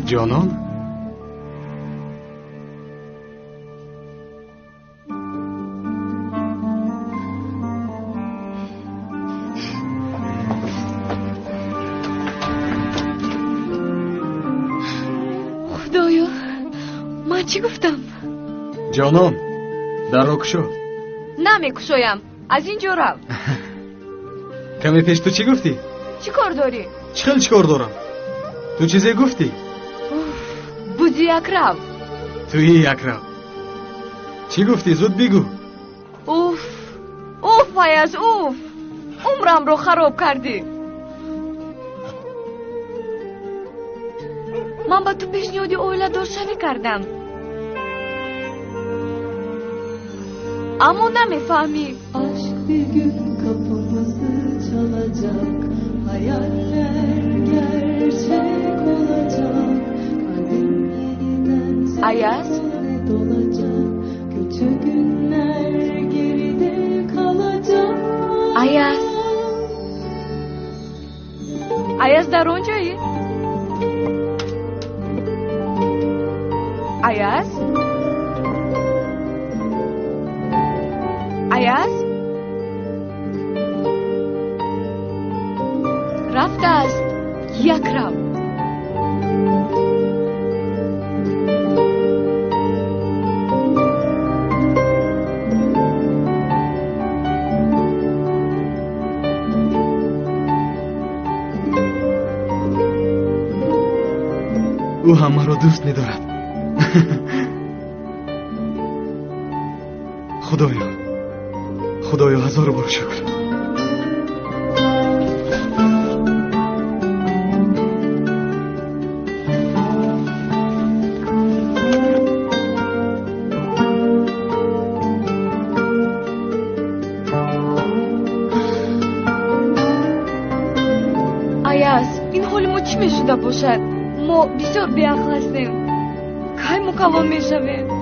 جانان من چی گفتم؟ جانان در را کشو. نمیکشویم، از اینجا رو. کمی پیش تو چی گفتی؟ چی کار داری؟ چی کار دارم؟ تو چیزی گفتی؟ بودی یک رو. توی یک رو. چی گفتی؟ زود بگو. اوف فیاض، اوف. عمرم رو خراب کردی. من با تو پیشنهادی اویلا داشتنی کردم، اما نمیفهمی. Aşk bir gün kapımızı çalacak, hayaller gerçek olacak, kalbim yeniden Ayaz? sende dolacak, kötü günler geride kalacak. Ayaz در اونجایی؟ Ayaz رفته است. یک رو. او هم مرا دوست می‌دارد. خدایا هزار بار شکر. Ayaz، این حال ما چی میشده باشد؟ ما بسیار بی‌عقل هستیم. کی مکوام میشویم؟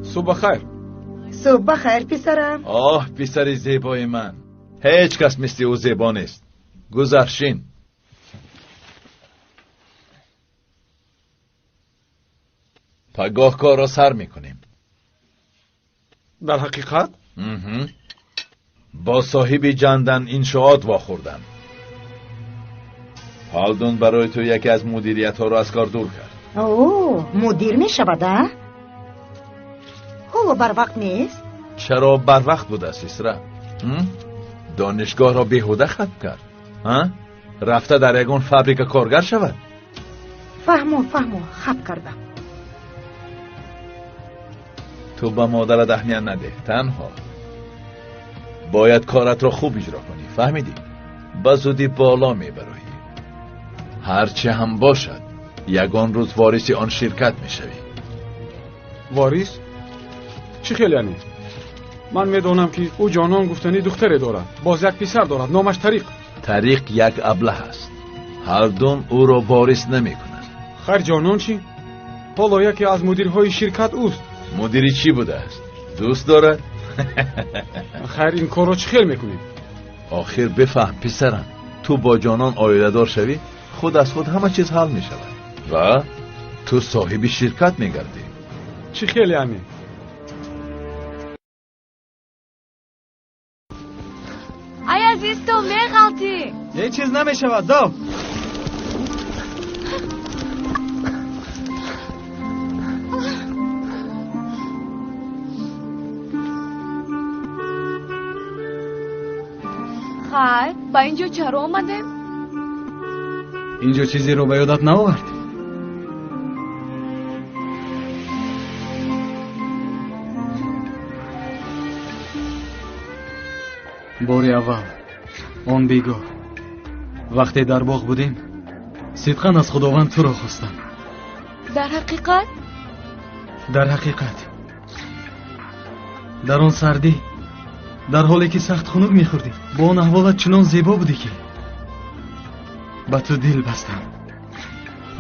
صبح بخیر. صبح بخیر پسرم. آه پسر زیبای من، هیچ کس مثل او زیبا نیست. گذرشین. پگاه را سر میکنیم. در حقیقت؟ با صاحب جندن انشاءات واخوردم. هالدون برای تو یکی از مدیریت ها را از کار دور کرد. اوه، مدیر می شود ها؟ حالا بر وقت نیست؟ چرا بر وقت بود اسیسرا؟ دانشگاه را بیهوده ختم کرد. رفته در یگان فابریکه کارگر شود. فهمو خب کردم. تو به مادرت اهمیت نده، تنها باید کارت را خوب اجرا کنی، فهمیدی؟ به زودی بالا میبری. هرچه هم باشد یگان روز وارث آن شرکت میشوی. وارث؟ چی خیلی یعنی؟ من میدونم که او جانان گفتنی دختری دارد، باز یک پسر دارد، نامش طریق یک ابله است. هر دون او را وارث نمیکنند. خیر جانان چی؟ حالا یکی از مدیرهای شرکت اوست. مدیری چی بوده است؟ دوست دارد؟ خیر این کار را چی خیلی میکنی؟ آخر بفهم پسرم، تو با جانان آیده دار شوی، خود از خود همه چیز حل می شود و تو صاحب شرکت می گردی. چی خیلی یعنی؟ Ayaz ایستو میغلطی. یه چیز نمی شود دو. خیر با اینجا چرا آمدیم؟ اینجا چیزی رو به یادت نآورد؟ باری اول آن بیگاه وقتی در باغ بودیم صدقاً از خداوند تو را خواستم. در حقیقت؟ در حقیقت در آن سردی، در حالی که سخت خنک میخوردی، با آن احوالت چنان زیبا بودی که به تو دل بستم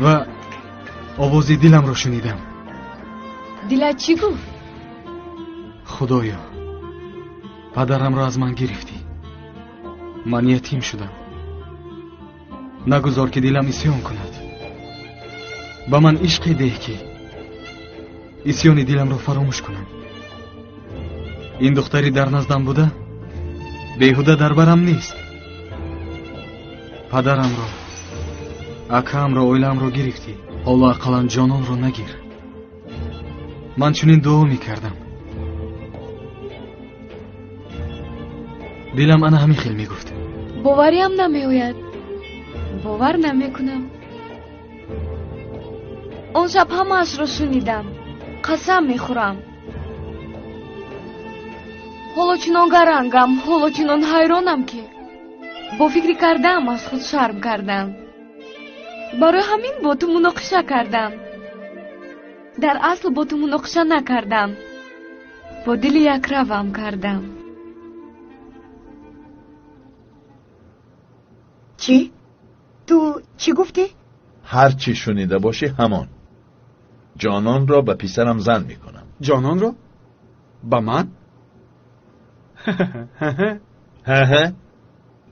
و آوازی دلم را شنیدم. دلت چی گفت؟ خدایا پدرم را از من گرفتی، من یتیم شدم، نگذار که دلم اسیان کند، به من عشقی ده که اسیان دلم را فراموش کنم. ин духтари дар наздам буда беҳуда дар барам нест. падарамро, акаамро, оилаамро гирифтӣ, ҳоло ақаллан ҷононро нагир. ман чунин дуо мекардам. дилам ана ҳамин хел мегуфт. боварам намеояд. бовар намекунам. он шаб ҳамаашро шунидам. қасам мехӯрам. ҳоло чунон гарангам, ҳоло чунон ҳайронам ки бо фикри кардаам аз худ шарм кардам. барои ҳамин бо ту муноқиша кардам. дар асл бо ту муноқиша накардам. бо дили якравам кардам. чӣ? ту чӣ гуфтӣ? هر چی شنیده باشی همان. جانان را به پسرم زن میکنم. جانانро ба ман?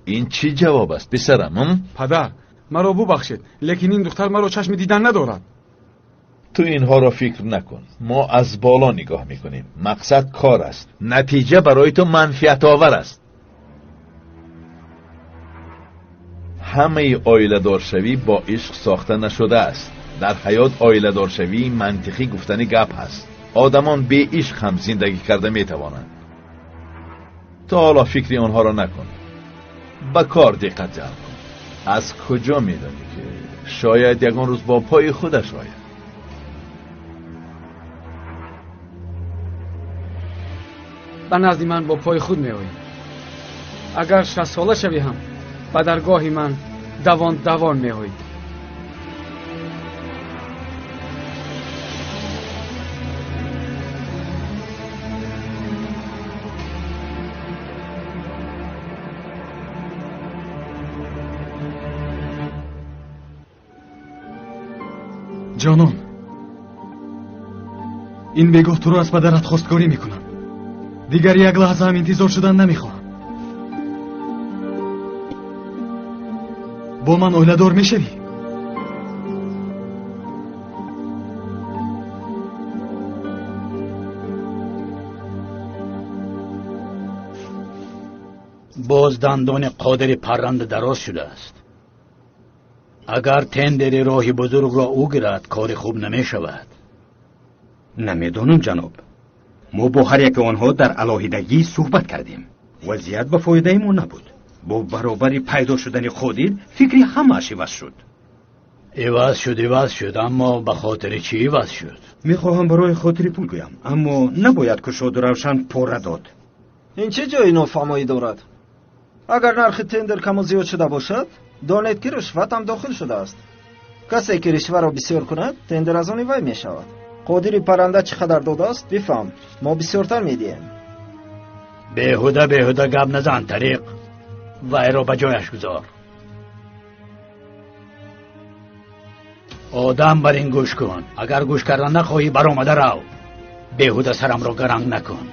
این چی جواب است پسرم؟ падар, маро бубахшед, лекин ин духтар маро чашми дидан надорад. تو اینها را فکر نکن. ما از بالا نگاه میکنیم. مقصد کار است. نتیجه برای تو منفعت آور است. همه آیله دارشوی با عشق ساخته نشده است. در حیات آیله دارشوی منطقی گفتن گپ هست. آدمان به عشق هم زندگی کرده میتوانند. تا حالا فکری آنها را نکن. به کار دقت جلب کن. از کجا میدانی که شاید یگان روز با پای خودش آید؟ به نزد من با پای خود میآید. اگر 60 ساله شوی هم به درگاه من دوان میآید. جانان، این بگاه تو رو از پدرت خواستگاری میکنم. دیگر یک لحظه هم انتظار شدن نمیخواهم. با من اوله دار میشوی؟ باز دندان قادر پرنده دراز شده است. اگر تندر راه بزرگ را او گیرد کار خوب نمی شود. نمیدانم جناب. ما با هر یک آنها در علاهیدگی صحبت کردیم. وضعیت به فایده ما نبود. با برابر پیدا شدن قادر فکری همه‌اش عوض شد. عوض شد اما به خاطر چی عوض شد؟ میخواهم برای خاطر پول گویم، اما نباید کشاد روشن پاره داد. این چه جای نافهمایی دارد؟ اگر نرخ تندر کم و زیاد شده باشد دانید که رشوت هم داخل شده است. کسی که رشوه را بسیار کند تندر از آن وی می شود. قادر پرنده چقدر داده است بفهم، ما بسیارتر می دهیم. بیهوده گپ نزن طریق. وی را به جایش گذار. آدم بر این گوش کن. اگر گوش کردن نخواهی برآمده رو. بیهوده سرم را گرنگ نکن.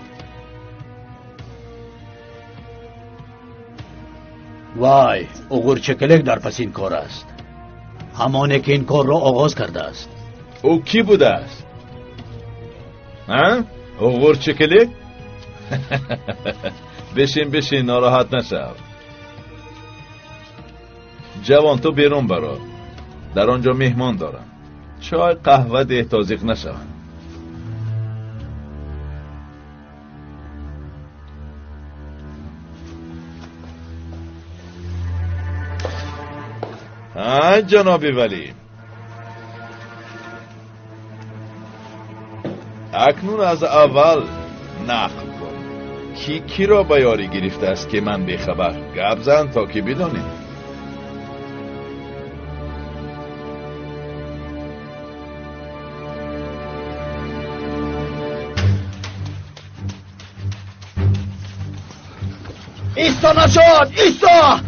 وای، اوغور چکلک در پس این کار است. همانه که این کار را آغاز کرده است. او کی بوده است؟ اوغور چکلک؟ بشین ناراحت نشو. جوان تو بیرون برو. در آنجا مهمان دارم. چای قهوه ده تازیق نشوند. جناب ولی، اکنون از اول نقل کن کی را به یاری گرفته است که من بخبر؟ گپ زن تا که بدانیم. ایستا نشاد، ایستا!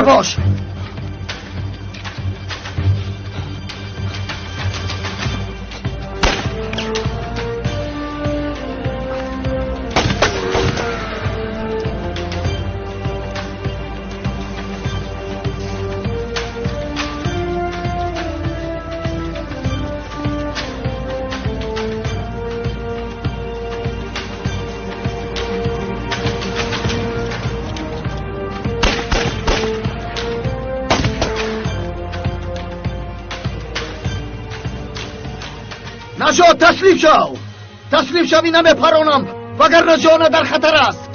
باش. نجات تسلیم شو اینم بپرانم وگرنه جان در خطر است.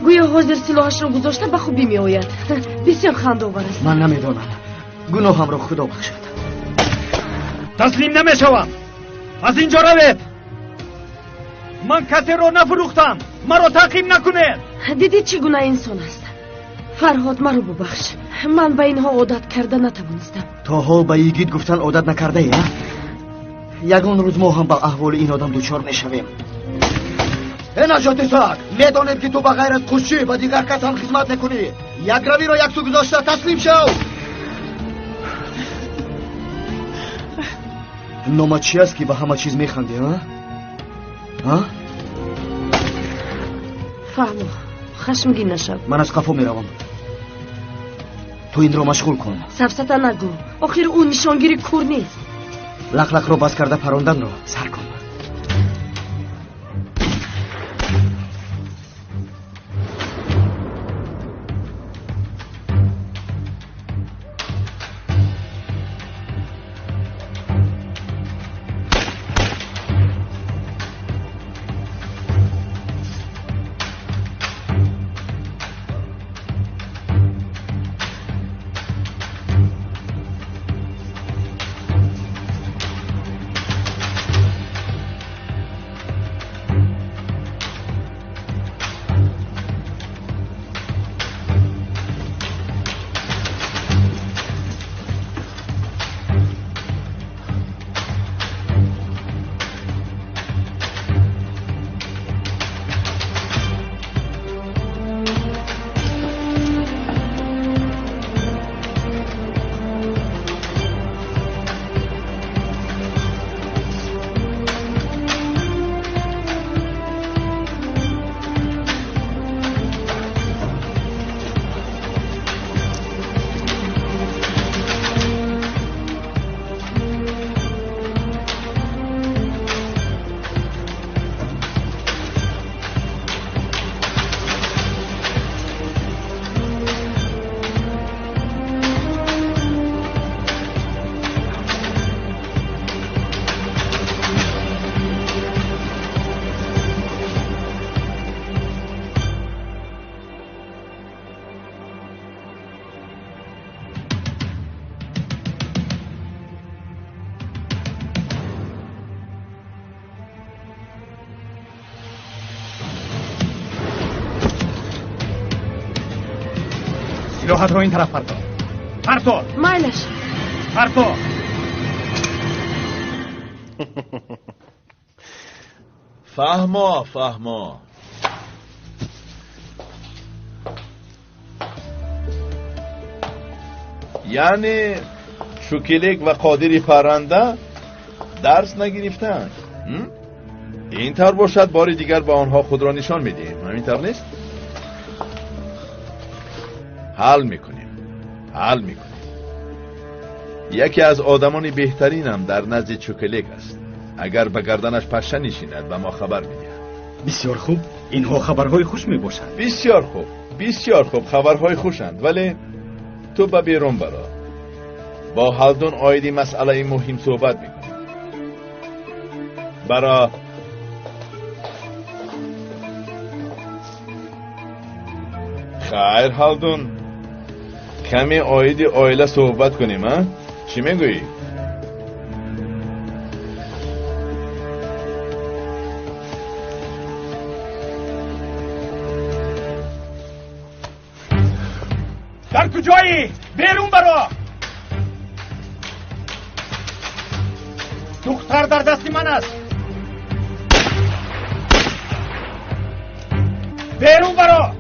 گویا حاضر سلاحش رو گذاشته به خوبی می آید. بسیار خنده‌آور است. من نمیدونم، گناهم را خدا بخشد. تسلیم نمیشوم. از اینجا روید. من کسی رو نفروختم. مرا تعقیب نکنید. دیدید چگونه انسان است. فرهاد مرا ببخش. من به اینها عادت کرده نتوانستم. تا حال به یگید گفتن عادت نکرده ای؟ یگان روز ما هم با احوال این آدم دوچار میشویم. ای نجات سگ، میدانید که تو به غیر از خوشی و دیگر کس هم خدمت نکنی. یک روی را یک سو گذاشته تسلیم شو. نام چی است که به همه چیز میخندی ها؟ فهمو خشمگین نشو. من از قفا میروم. تو این را مشغول کن. سفسطه نگو. آخر او نشانگیری کور نیست. لق را بس کرده پراندن را سر کن. سلاحت رو این طرف پرتو. مایلش پرتو. فهما یعنی شوکلک و قادری پرنده درس نگرفتند. این طور باشد باری دیگر با آنها خود را نشان میدیم. همین طور نیست؟ حل میکنیم. یکی از آدمان بهترینم در نزد چوکلک است. اگر به گردنش پشه نشیند به ما خبر میدهد. بسیار خوب. اینها خبرهای خوش میباشند. بسیار خوب خبرهای خوشند. ولی تو به بیرون برو. با هالدون آیدی مسئله مهم صحبت میکنیم. برا خیر هالدون، کمی آیدی آیله صحبت کنیم ها؟ چی میگویی؟ در کجایی؟ بیرون برو! دختر در دست من است. بیرون برو!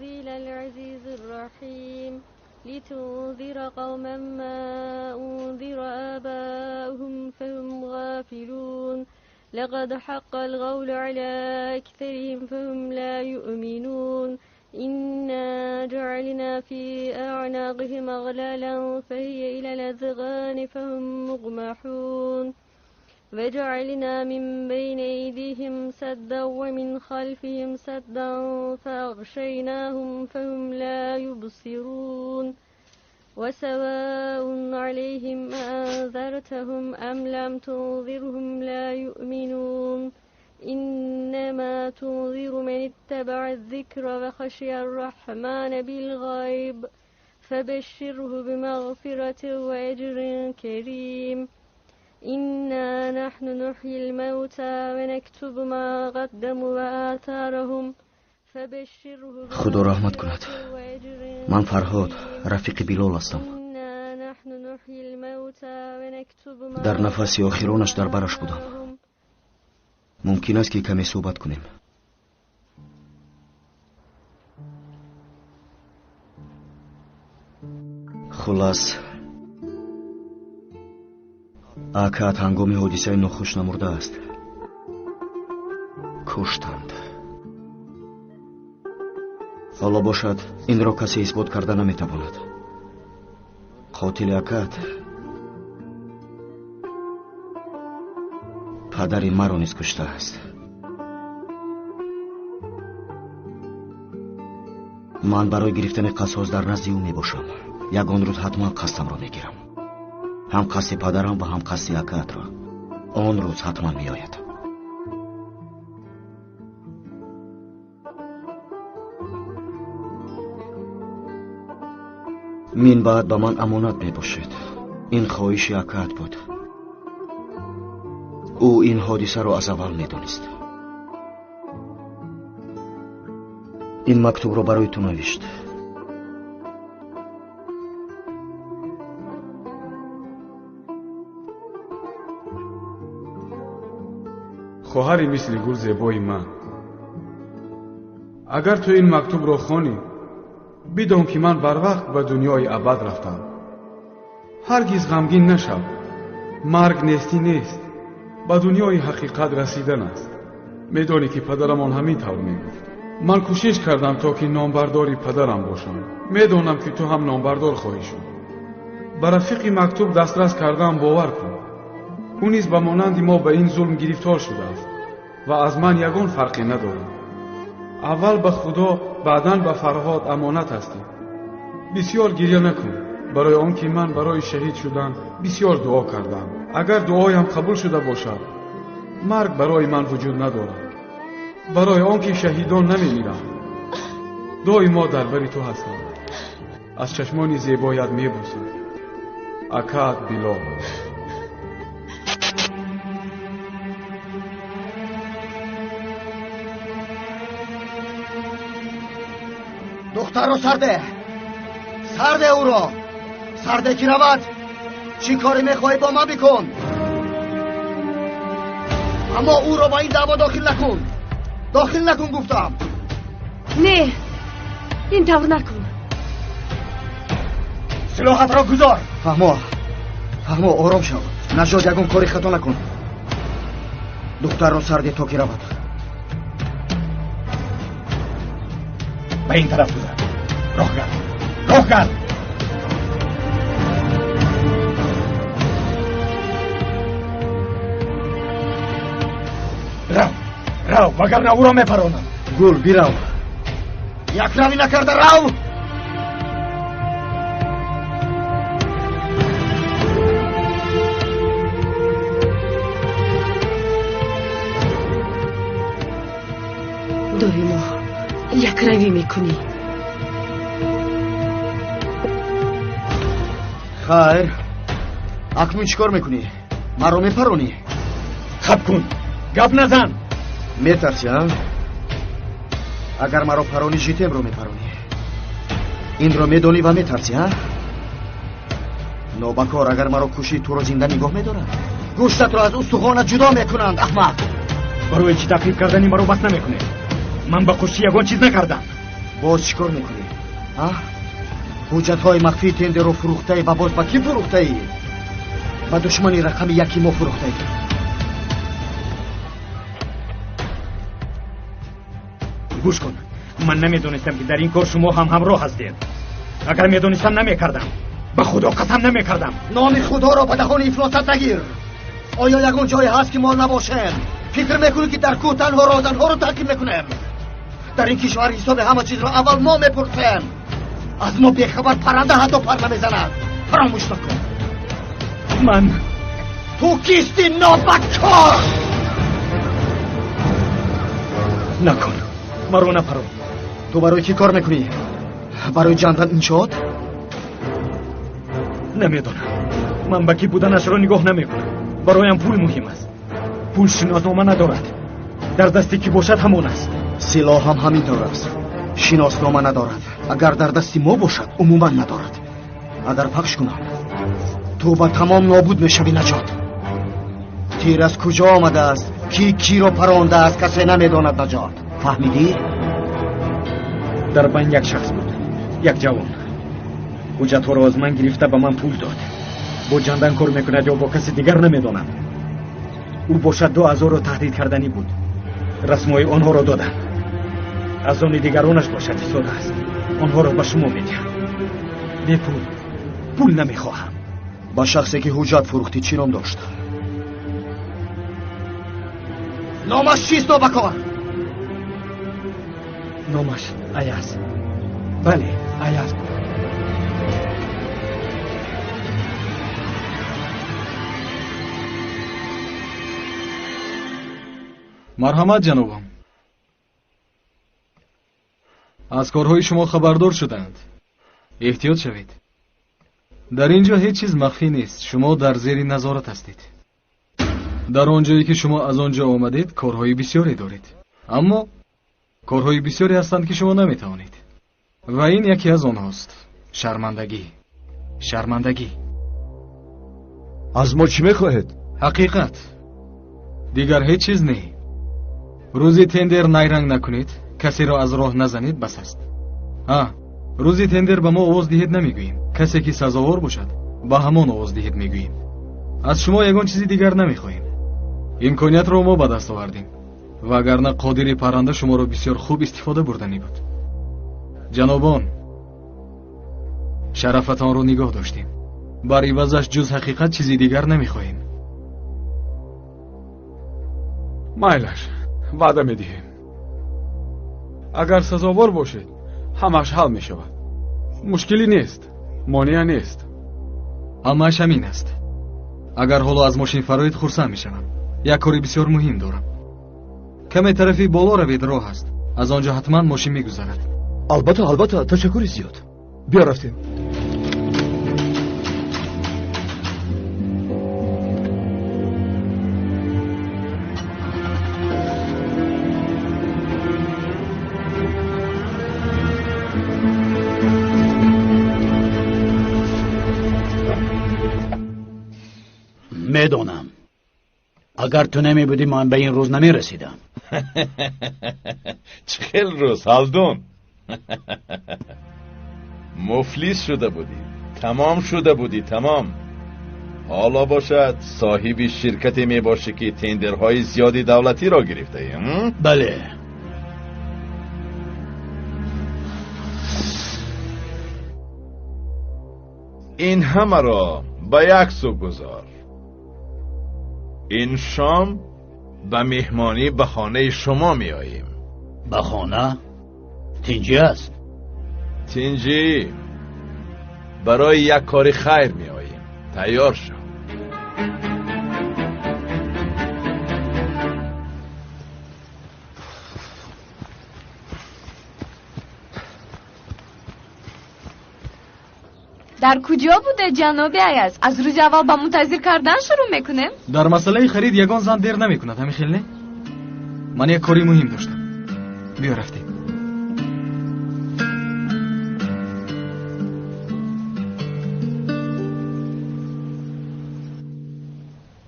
تنزيل العزيز الرحيم لتنذر قوما ما أنذر آباؤهم فهم غافلون لقد حق القول على أكثرهم فهم لا يؤمنون إنا جعلنا في أعناقهم أغلالا فهي إلى الأذقان فهم مقمحون وجعلنا من بين أيديهم سدا ومن خلفهم سدا فأغشيناهم فهم لا يبصرون وسواء عليهم أنذرتهم أم لم تنذرهم لا يؤمنون إنما تنذر من اتبع الذكر وخشي الرحمن بالغيب فبشره بمغفرة وأجر كريم إنا نحن نحيي الموتى ونكتب ما قدموا وآثارهم فبشره خدا رحمت کند. من فرهاد رفیق بیلال هستم. در نفس آخرانش در برش بودم. ممکن است که کمی صحبت کنیم. خلاص акат ҳангоми ҳодисаи нохуш намурдааст. куштанд. ҳоло бошад инро касе исбот карда наметавонад. қотили акат падари маро низ куштааст. ман барои гирифтани қасос дар назди ӯ мебошам. ягон рӯз ҳатман қасдамро мегирам. ҳам қасди падарам ва ҳам қасди акаатро. он рӯз ҳатман меояд. минбаъд ба ман амонат мебошед. ин хоҳиши акаат буд. ӯ ин ҳодисаро аз аввал медонист. ин мактубро барои ту навишт. خواهری مثل گل زیبای من، اگر تو این مکتوب را خوانی بدان که من بر وقت به دنیای ابد رفتم. هرگز غمگین نشو. مرگ نیستی نیست. به دنیای حقیقت رسیدن است. میدانی که پدرمان همین طور میگفت. من کوشش کردم تا که نامبرداری پدرم باشم. میدانم که تو هم نامبردار خواهی شد. به رفیق مکتوب دسترس کردم، باور کن. او نیز به مانند ما به این ظلم گرفتار شده است و از من یگان فرقی ندارد. اول به خدا، بعداً به فرهاد امانت هستی. بسیار گریه نکن. برای آنکه من برای شهید شدن بسیار دعا کردم. اگر دعایم قبول شده باشد مرگ برای من وجود ندارد. برای آنکه شهیدان نمیمیرند. دائما در بر تو هستم. از چشمان زیبایت میبوسم. акат بیلال. دخترو سرده او را سرده کی رود. چی کاری میخواهی با ما بکن، اما او را با این دعوا داخل نکن گفتم. نه، این طور نکن. سلاحت را گذار. فهمو آرام شو. نجات یگون کاری خطا نکن. دختر را سرده تا کی رود. به این طرف گذار. راه گرد. رو وگرنه او را میپرانم. گل بیرو. یک روی نکرده رو. دویمو یک روی میکنی. خیر، اکنون چیکار میکنی؟ من رو میپرانی؟ خب کن، گپ نزن. میترسی ها؟ اگر مرا پرانی جیتم رو میپرانی. این رو میدونی و میترسی ها؟ نوبکار اگر مرا کشی تو رو زنده نگاه میدارن. گوشتت رو از استخوانت جدا میکنند احمق. برای چی تکلیف کردنی مرا بس نمیکنه؟ من با کشی یگان چیز نکردم. باز چیکار میکنی؟ حجت‌های مخفی تندر رو فروخته و باز با کی فروخته ای؟ با دشمنی رقم یکی ما فروخته ای. گوش کن، من نمیدونستم که در این کار شما هم همراه هستید. اگر میدونستم نمیکردم، به خدا قسم نمیکردم. نام خدا را به دهان افلاست نگیر. آیا یگان جایی هست که ما نباشیم؟ فکر میکنی که در کوه تنها رازنها رو تعقیب میکنیم؟ در این کشور حساب همه چیز را اول ما میپرسیم. از ما بیخبر پرنده حتی پر نمیزند. فراموش نکن. من تو کیستی نابکار؟ نکن، مرو نپرو. تو برای کی کار میکنی؟ برای جاندن انشاد؟ نمیدونم. من با کی بودنش را نگاه نمیکنم. برایم پول مهم است. پول شناسنامه ندارد. در دستی کی باشد همون است. سلاح هم همین طور است. شناسنامه ندارد. اگر در دستی ما باشد عموما ندارد. اگر پخش کنم تو با تمام نابود میشوی نجات. تیر از کجا آمده است؟ کی را پرانده است؟ کسی نمیداند نجات. فهمیدی؟ در بین یک شخص بود، یک جوان. حجت را از من گرفته به من پول داد. با جاندن کار میکند یا با کسی دیگر نمیدانم. او باشد 2000 را تهدید کردنی بود. رسمای آنها را دادم. از آن دیگرانش باشد ساده است. آنها را به شما میدهم. بی پول نمیخواهم. با شخصی که حجت فروختی چی نام داشت؟ نامش چیست نابکار؟ نامش ایاز. بله، ایاز بود. مرحمت جنابم. از کارهای شما خبردار شدند. احتیاط شوید. در اینجا هیچ چیز مخفی نیست. شما در زیر نظارت هستید. در آنجایی که شما از آنجا آمدید کارهای بسیاری دارید. اما کارهای بسیاری هستند که شما نمیتوانید. و این یکی از آنهاست. شرمندگی. از ما چی میخواهید؟ حقیقت. دیگر هیچ چیز نه. روزی تندر نیرنگ نکنید، کسی را از راه نزنید، بس است. روزی تندر به ما آواز دهید نمیگوییم. کسی که سزاوار باشد به همان آواز دهید میگوییم. از شما یگان چیزی دیگر نمیخواهیم. امکانیت را ما به دست آوردیم. وگرنه قادر پرنده شما را بسیار خوب استفاده بردنی بود. جنابان، شرفتان را نگاه داشتیم. بر عوضش جز حقیقت چیزی دیگر نمیخواهیم. مایلش وعده میدهیم. اگر سزاوار باشید همش حل میشود. مشکلی نیست. مانع نیست. همش همین است. اگر حالا از ماشین فراید خرسند میشوم. یک کاری بسیار مهم دارم. کمی طرفی بالا روید، راه است. از آنجا حتما ماشین میگذرد. البته تشکری زیاد. بیا رفتیم. میدونم. اگر تو نمی بودی من به این روز نمی رسیدم. چه خیل روز هالدون. مفلیس شده بودی. تمام شده بودی. تمام. حالا باشد صاحب شرکتی می باشه که تندرهای زیادی دولتی را گرفته. بله. این همه را به یک سو گذار. این شام به مهمانی به خانه شما می آییم. به خانه؟ تینجی است؟ تینجی برای یک کار خیر می آییم. تیار شو. در کجا بوده جناب ایاز؟ از روز اول با منتظر کردن شروع میکنیم؟ در مسئله خرید یگان زن دیر نمیکند. همین خیلی نه؟ من یک کاری مهم داشتم. بیا رفتیم.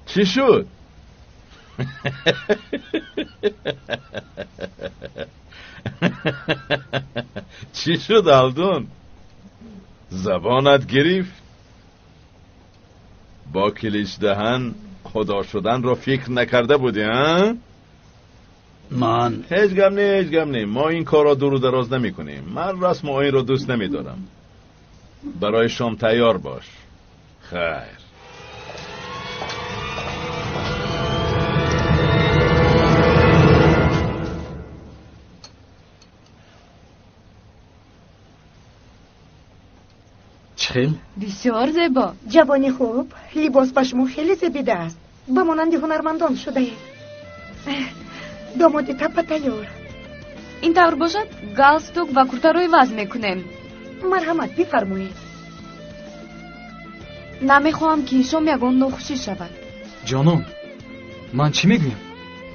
چی شد؟ چی شد آلدون؟ زبانت گرفت؟ با کلیچ دهن خدا شدن رو فکر نکرده بودی ها؟ من هیچ گم نی ما این کار را دور و دراز نمی کنیم. من رسم این رو دوست نمی دارم. برای شام تیار باش. خیر. چخیل؟ بسیار زیبا. جوانی خوب، لباس به شما خیلی زیبیده است. به مانند هنرمندان شده. داماد تپه تیار. این طور باشد گالستوک و کرتا روی وز میکنیم. مرحمت بفرمایید. نمیخواهم که شام یگان ناخوشی شود. جانم من چی میگویم؟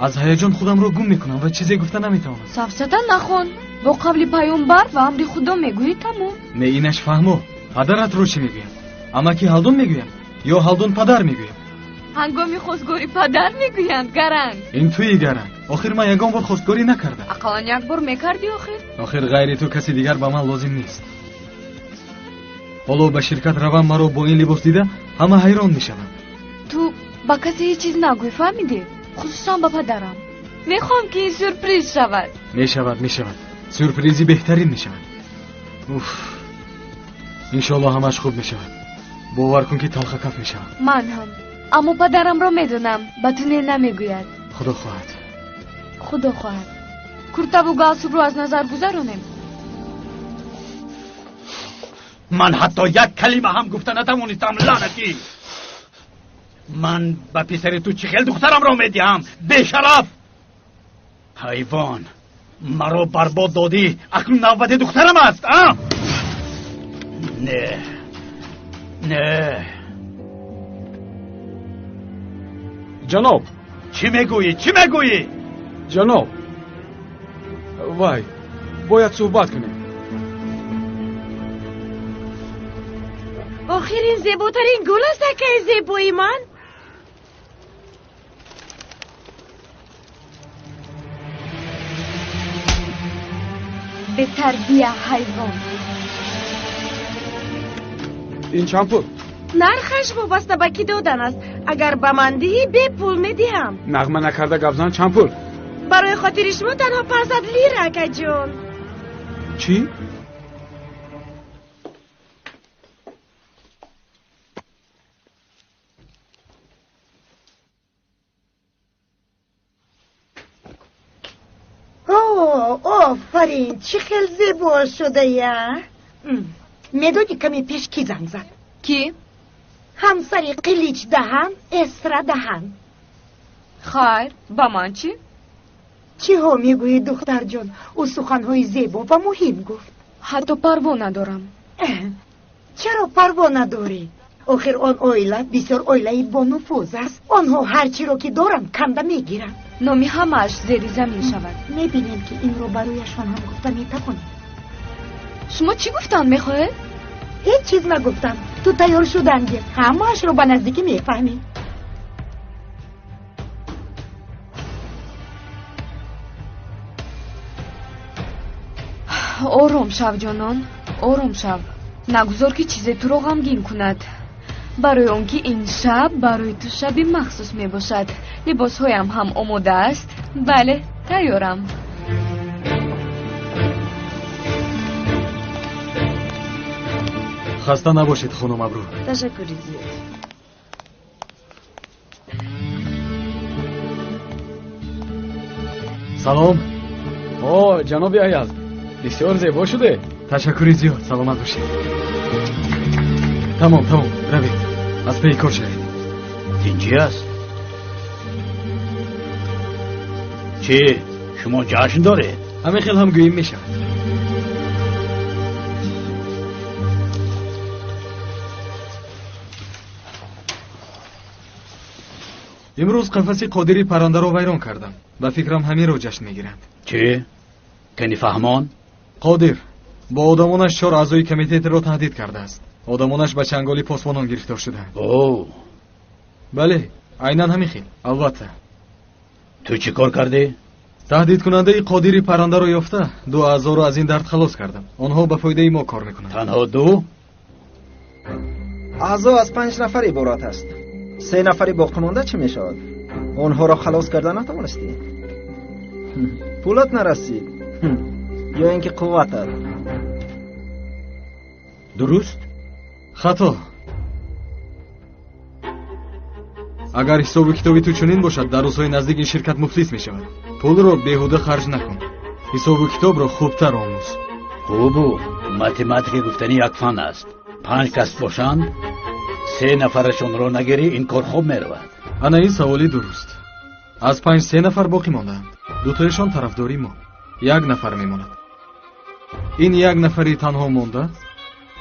از هیجان خودم رو گم میکنم و چیزی گفته نمیتونم. سفسطه نخون. با قبل پیامبر و امر خدا میگویی تمام. نه اینش فهمو. پدرت رو چی میگویم؟ اما کی هالدون میگویم یا هالدون پدر میگویم؟ هنگامی خواستگاری پدر میگویند گرنگ. این توی گرنگ. آخر من یگان بار خواستگاری نکردم. اقلا یک بار میکردی آخر غیر تو کسی دیگر به من لازم نیست. حالا به شرکت روم مرا با این لباس دیده همه حیران میشوند. تو با کسی هیچ چیز نگوی فهمیدی؟ خصوصا با پدرم. میخوام که این سورپریز شود. میشود. سورپریزی بهترین میشود. اوف. انشالله همش خوب میشود. باور کن که تلخ کف میشود. من هم. اما پدرم را میدونم به تو نمیگوید. خدا خواهد. کرتا و گالسوک رو از نظر گذرونیم. من حتی یک کلمه هم گفته نتوانستم لعنتی. من به پسر تو چخیل دخترم را میدیم. بیشرف حیوان مرا برباد دادی. اکنون نوبت دخترم است. نه جناب چی میگویی؟ جناب وای باید صحبت کنیم. آخر این زیباترین گل است که زیبایی من. به تربیه حیوان. این چند پول؟ نرخش وابسته به کی دادن است. اگر به من دهی به پول میدهم. نغمه نکرده گفزن چند پول؟ برای خاطر شما تنها 500 لیره که جون. چی؟ آفرین چه خیلی زیبا شده یا. میدونی کمی پیش کی زنگ زد؟ کی؟ همسری قلیچ دهن اسرا دهن. خیر با من چی؟ چی ها میگویی دختر جان؟ او سخنهای زیبا و مهم گفت. حتی پروا ندارم. چرا پروا نداری؟ آخر آن اویله بسیار اویله با نفوذ است. آنها هرچی رو که دارن کنده میگیرن. نامی همش زیر زمین شود. میبینیم که این رو برایشان هم گفته میتوانیم. شما چی گفتن میخواهد؟ هیچ چیز نگفتم. تو تیار شدنگی همهاش رو به نزدیکی میفهمی. آرام شو جانان، آرام شو. نگذار که چیز تو رو غمگین کند. برای اون که این شب برای تو شبی مخصوص می باشد. لباس هایم هم آماده است. بله تیارم. خسته نباشید خانم ابرو. تشکری زیاد. سلام. جناب ایاز بسیار زیبا شده. تشکری زیاد. سلامت باشید. تمام روید. از پی کار شوید. این چی است؟ چی؟ شما جشن داره؟ همه خیلی هم گوییم میشن. امروز قفسی قادری پرنده رو ویران کردم. به فکرم همین رو جشن میگیرند. چی؟ کنی فهمان؟ قادر با آدمانش 4 اعضای کمیته را تهدید کرده است. آدمانش به چنگالی پاسبانان گرفتار شدند. اوه بله عیناً همین خیل. البته تو چی کار کردی؟ таҳдидкунандаи қодири паррандаро ёфта 2 аъзоро аз ин дард халос кардам. онҳо ба фоидаи мо кор мекунанд. танҳо 2? аъзо аз 5 нафар иборат аст. 3 нафари боқимонда чӣ мешавад? онҳоро халос карда натавонистӣ? пулат нарасид ё ин ки қувватат? дуруст? хато. агар ҳисоби китоби ту чунин бошад дар рӯзҳои наздик ин ширкат муфлис мешавад. пулро беҳуда харҷ накун. ҳисобу китобро хубтар омӯз. хубу математика гуфтани як фан аст. 5 кас бошанд 3 нафарашонро нагирӣ ин кор хуб меравад. ана ин саволи дуруст. аз 5 3 нафар боқӣ мондаанд. дутояшон тарафдори мо. 1 нафар мемонад. ин 1 нафари танҳо монда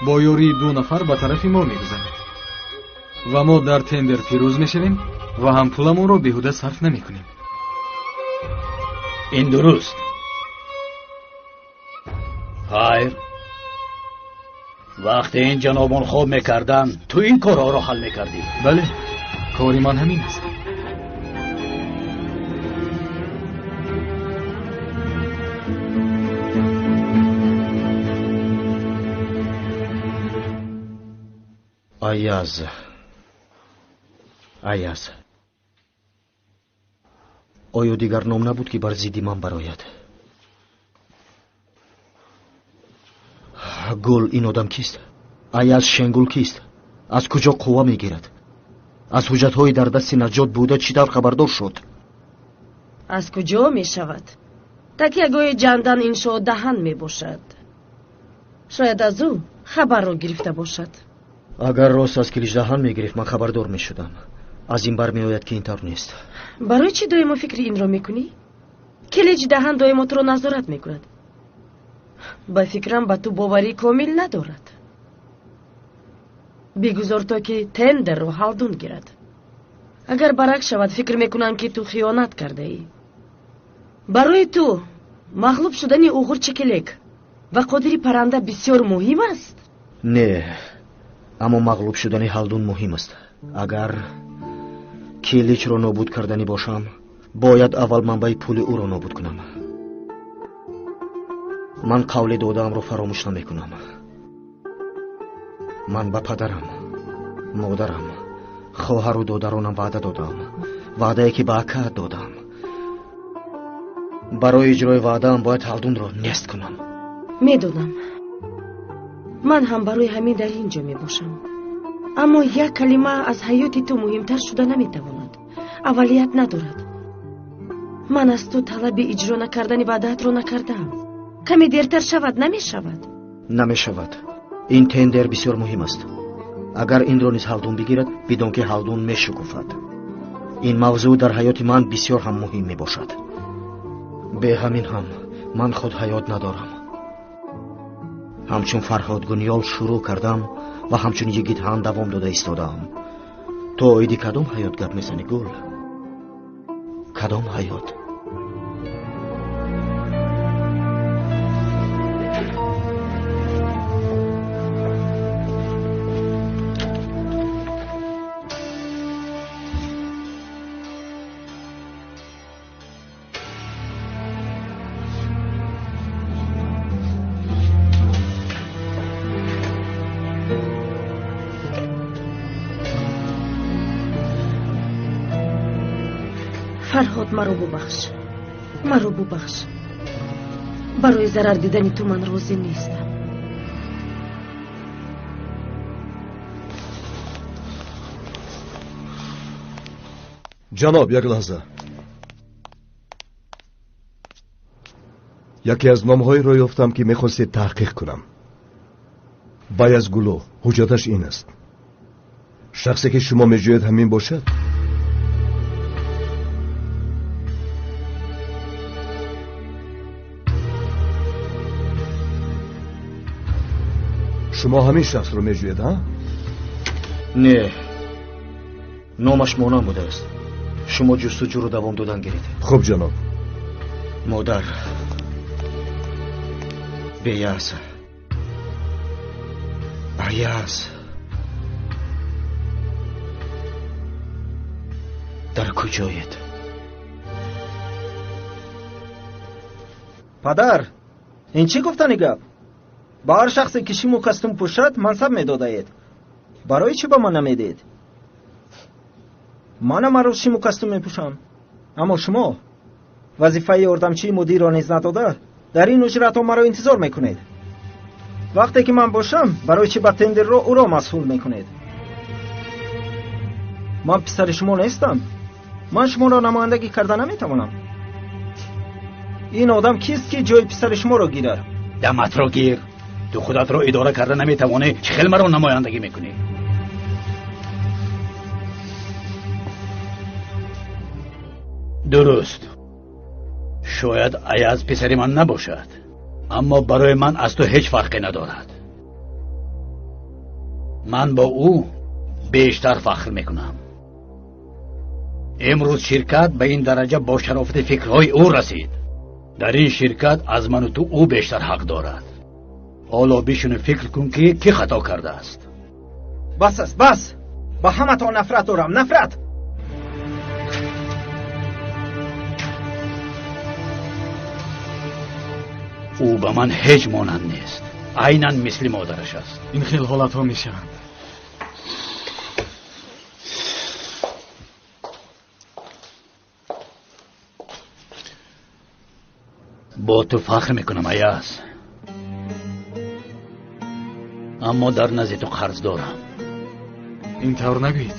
бо ёрии 2 нафар ба тарафи мо мегузарад ва мо дар тендер пирӯз мешавем ва ҳам пуламонро беҳуда сарф намекунем. ин дуруст? хайр. вақте ин ҷанобон хоб мекарданд ту ин корҳоро ҳал мекардӣ? бале, кори ман ҳамин аст. аяз оё дигар ном набуд ки бар зидди ман барояд? гул ин одам кист? аяз шенгул кист? аз куҷо қувва мегирад? аз ҳуҷҷатҳои дар дасти наҷот буда чӣ тавр хабардор шуд? аз куҷо мешавад? такягои ҷандан иншоо даҳан мебошад. шояд аз ӯ хабарро гирифта бошад. агар рост аз килиҷдаҳан мегирифт ман хабардор мешудам. аз ин бармеояд ки ин тавр нест. барои чӣ доимо фикри инро мекунӣ? килиҷдаҳан доимо туро назорат мекунад. ба фикрам ба ту боварӣ комил надорад. бигузор то ки тендерро ҳалдун гирад. агар баръакс шавад фикр мекунанд ки ту хиёнат кардаӣ. барои ту мағлуб шудани уғур чекелек ва қодири парранда бисёр муҳим аст? не, аммо мағлуб шудани ҳалдун муҳим аст. агар киличро нобуд карданӣ бошам бояд аввал манбаи пули ӯро нобуд кунам. ман қавли додаамро фаромӯш намекунам. ман ба падарам, модарам, хоҳару додаронам ваъда додам. ваъдае ки ба акаат додам. барои иҷрои ваъдаам бояд ҳалдунро нест кунам. медонам. ман ҳам барои ҳамин дар ин ҷо мебошам. аммо як калима аз ҳаёти ту муҳимтар шуда наметавонад. аввалият надорад. ман аз ту талаби иҷро накардани ваъдаатро накардам. каме дертар шавад намешавад? намешавад. ин тендер бисёр муҳим аст. агар инро низ ҳалдун бигирад бидон ки ҳалдун мешукуфад. ин мавзӯъ дар ҳаёти ман бисёр ҳам муҳим мебошад. бе ҳамин ҳам ман худ ҳаёт надорам. ҳамчун Фарҳод Гунёл шурӯъ кардам ва ҳамчун Йигитҳан давом дода истодаам. то оиди кадом ҳаёт гап мезанӣ Гул? кадом ҳаёт? фарҳод, маро бубахш. барои зарар дидани ту ман розӣ нестам. ҷаноб, як лаҳза. яке аз номҳоеро ёфтам ки мехостед таҳқиқ кунам. Баязгулу ҳуҷҷаташ ин аст. шахсе ки шумо меҷӯед ҳамин бошад? шумо ҳамин шахсро меҷӯед, ҳа? не, номаш монанд будааст. шумо ҷустуҷӯро давом додан гиред. хуб ҷаноб. модар беяз, аяз дар куҷоед? падар, ин чӣ гуфтани гап? ба ҳар шахсе ки шиму костюм пӯшад мансаб медодаед. барои чӣ ба ман намедиҳед? манам ҳар рӯз шиму костюм мепӯшам. аммо шумо вазифаи ёрдамчии мудирро низ надода дар ин уҷратҳо маро интизор мекунед. вақте ки ман бошам барои чӣ ба тендерро ӯро масъул мекунед? ман писари шумо нестам. ман шуморо намояндагӣ карда наметавонам. ин одам кист ки ҷои писари шуморо гирад? даматро гир. ту худатро идора карда наметавонӣ, чӣ хел маро намояндагӣ мекунӣ? дуруст, шояд аяз писари ман набошад, аммо барои ман аз ту ҳеҷ фарқе надорад. ман бо ӯ бештар фахр мекунам. имрӯз ширкат ба ин дараҷа бо шарофати фикрҳои ӯ расид. дар ин ширкат аз ману ту ӯ бештар ҳақ дорад. ҳоло бишуну фикр кун ки кӣ хато кардааст. бас аст, бас. ба ҳаматон нафрат дорам, нафрат. ӯ ба ман ҳеҷ монанд нест. айнан мисли модараш аст. ин хел ҳолатҳо мешаванд. бо ту фахр мекунам аяз. аммо дар назди ту қарз дорам. ин тавр нагӯед.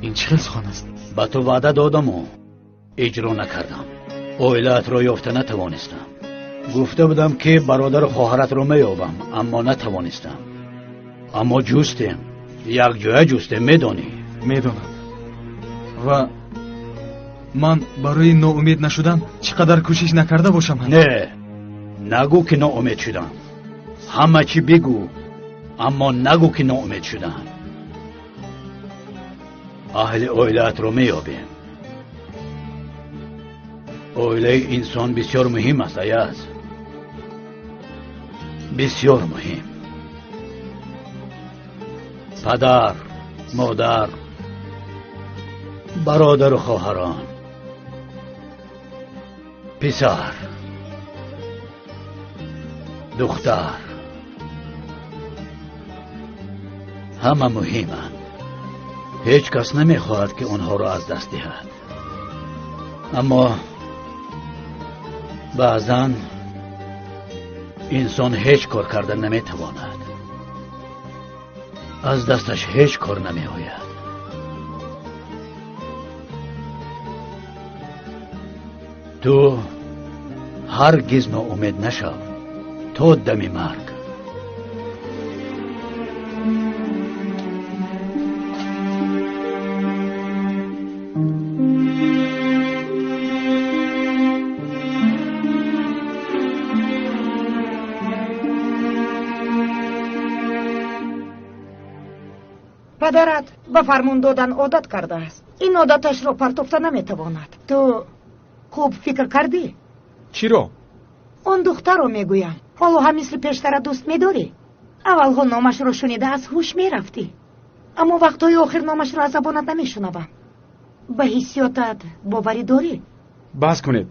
ин чӣ хел сухан аст? ба ту ваъда додаму иҷро накардам. оилаатро ёфта натавонистам. гуфта будам ки бародару хоҳаратро меёбам, аммо натавонистам. аммо ҷустем, якҷоя ҷустем, медонӣ? медонам. ва ман барои ноумед нашудан чӣ қадар кӯшиш накарда бошам? не, нагӯ ки ноумед шудам. ҳама чӣ бигӯ, аммо нагӯ ки ноумед шудам. аҳли оилаатро меёбем. оилаи инсон бисёр муҳим аст аяз. бисёр муҳим. падар, модар, бародару хоҳарон, писар, духтар, ҳама муҳиманд. ҳеҷ кас намехоҳад ки онҳоро аз даст диҳад. аммо баъзан инсон ҳеҷ кор карда наметавонад. аз дасташ ҳеҷ кор намеояд. ту ҳаргиз ноумед нашав то дами марг. падарат ба фармон додан одат кардааст. ин одаташро партофта наметавонад. ту хуб фикр кардӣ? чиро? он духтарро мегӯям. ҳоло ҳам мисли пештара дӯст медорӣ? аввалҳо номашро шунида аз ҳуш мерафтӣ. аммо вақтҳои охир номашро аз забонат намешунавам. ба ҳиссиётат боварӣ дорӣ? бас кунед.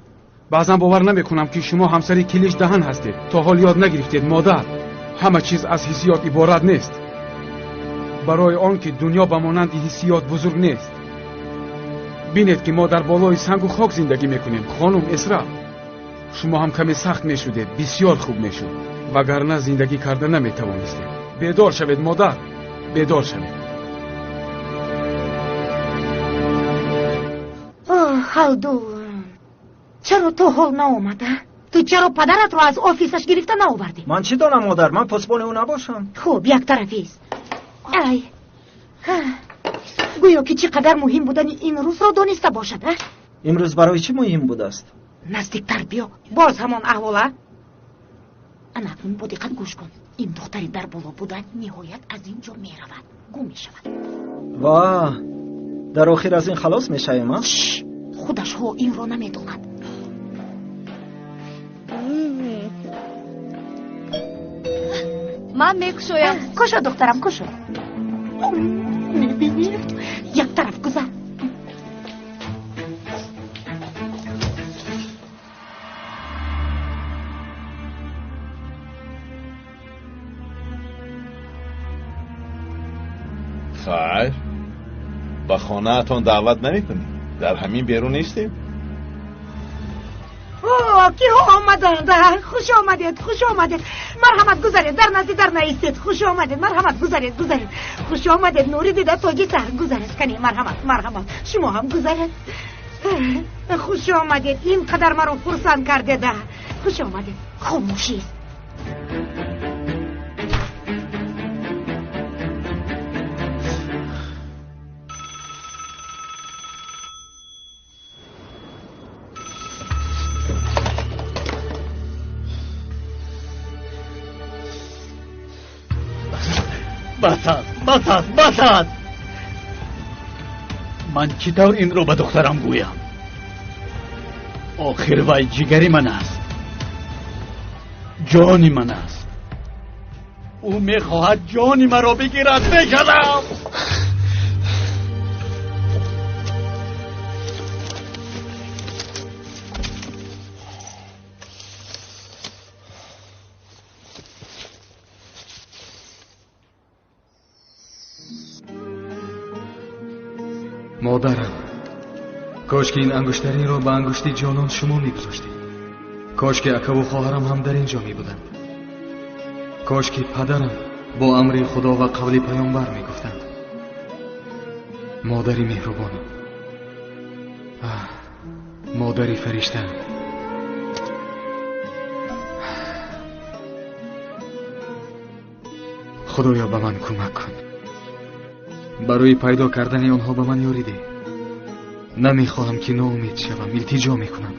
баъзан бовар намекунам ки шумо ҳамсари килиш даҳан ҳастед. то ҳол ёд нагирифтед модар. ҳама чиз аз ҳиссиёт иборат нест. барои он ки дунё ба монанди ҳиссиёт бузург нест. бинед ки мо дар болои сангу хок зиндагӣ мекунем. хонум Эсра, шумо ҳам каме сахт мешудед. бисёр хуб мешуд. вагарна зиндагӣ карда наметавонистед. бедор шавед модар, бедор шавед. халду, чаро то ҳол наомада? ту чаро падаратро аз офисаш гирифта наовардӣ? ман чӣ донам модар, ман посбони ӯ набошам. хуб, яктарафист. ай, гӯё ки чӣ қадар муҳим будани ин рӯзро дониста бошад. имрӯз барои чӣ муҳим будааст? наздиктар биё. боз ҳамон аҳвола? анакун бо диққат гӯш кун. ин духтари дар боло будан ниҳоят аз ин ҷо меравад, гум мешавад. ва дар охир аз ин халос мешавем? худашҳо инро намедонад. ман мекушоям. кушо духтарам, кушо. мебинӣ як тараф гузар. خیر به خانه‌تان دعوت نمی‌کنی؟ در همین بیرون نیستیم؟ اوه کی آمدند. خوش آمدید خوش آمدید. مرحمت گذارید در نزدیک در نایستید. خوش آمدید مرحمت گذارید خوش آمدید. نوری دیده توجی سر گذارید کنی. مرحمت شما هم گذارید. خوش آمدید. اینقدر مرا خرسند کردید. خوش آمدید. خاموشی. بس است. من چطور این رو به دخترم گویم؟ آخر وای جگری من است، جانی من است. او میخواهد جانی مرا بگیرد. بشدم مادرم، کاش که این انگشترین را به انگشتی جانان شما میگذاشتید. کاش که اکا و خواهرم هم در اینجا می بودند. کاش که پدرم با امر خدا و قول پیامبر میگفتند. مادری مهربان، مادری فرشته، خدایا به من کمک کن. برای پیدا کردن آنها به من یاری ده. نمیخواهم که ناامید شوم. التجا میکنم.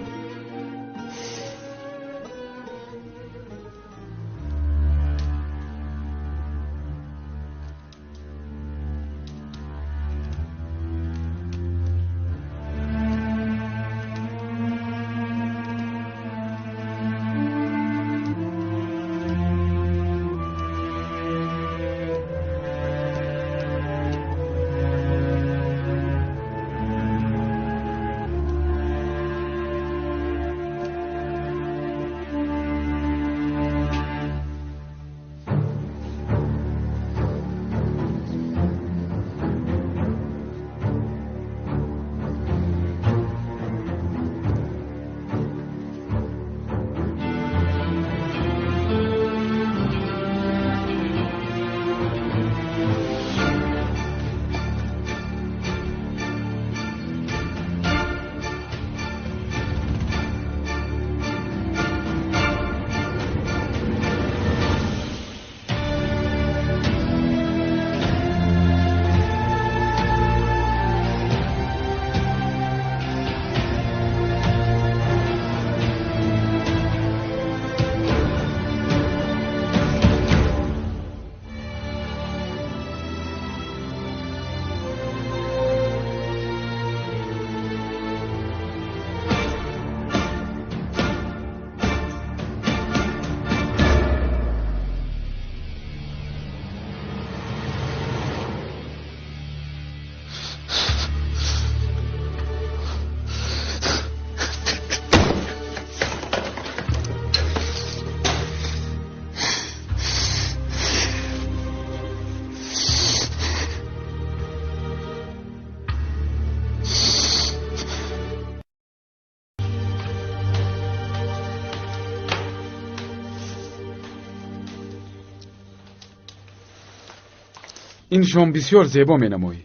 این شام بسیار زیبا می نمایی.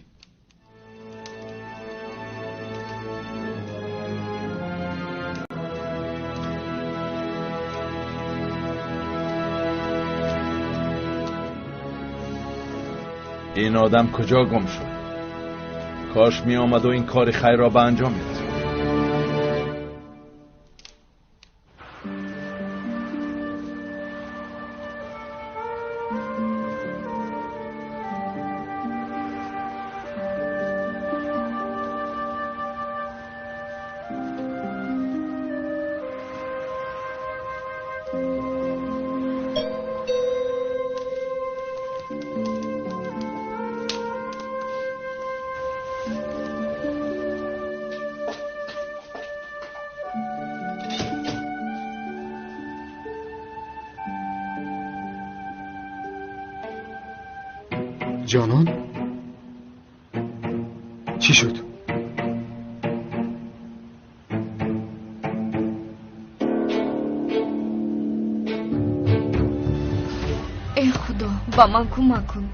این آدم کجا گم شد؟ کاش می آمد و این کار خیر را به انجام می رسید. جانان، چی شد؟ ای خدا با من کمک کن.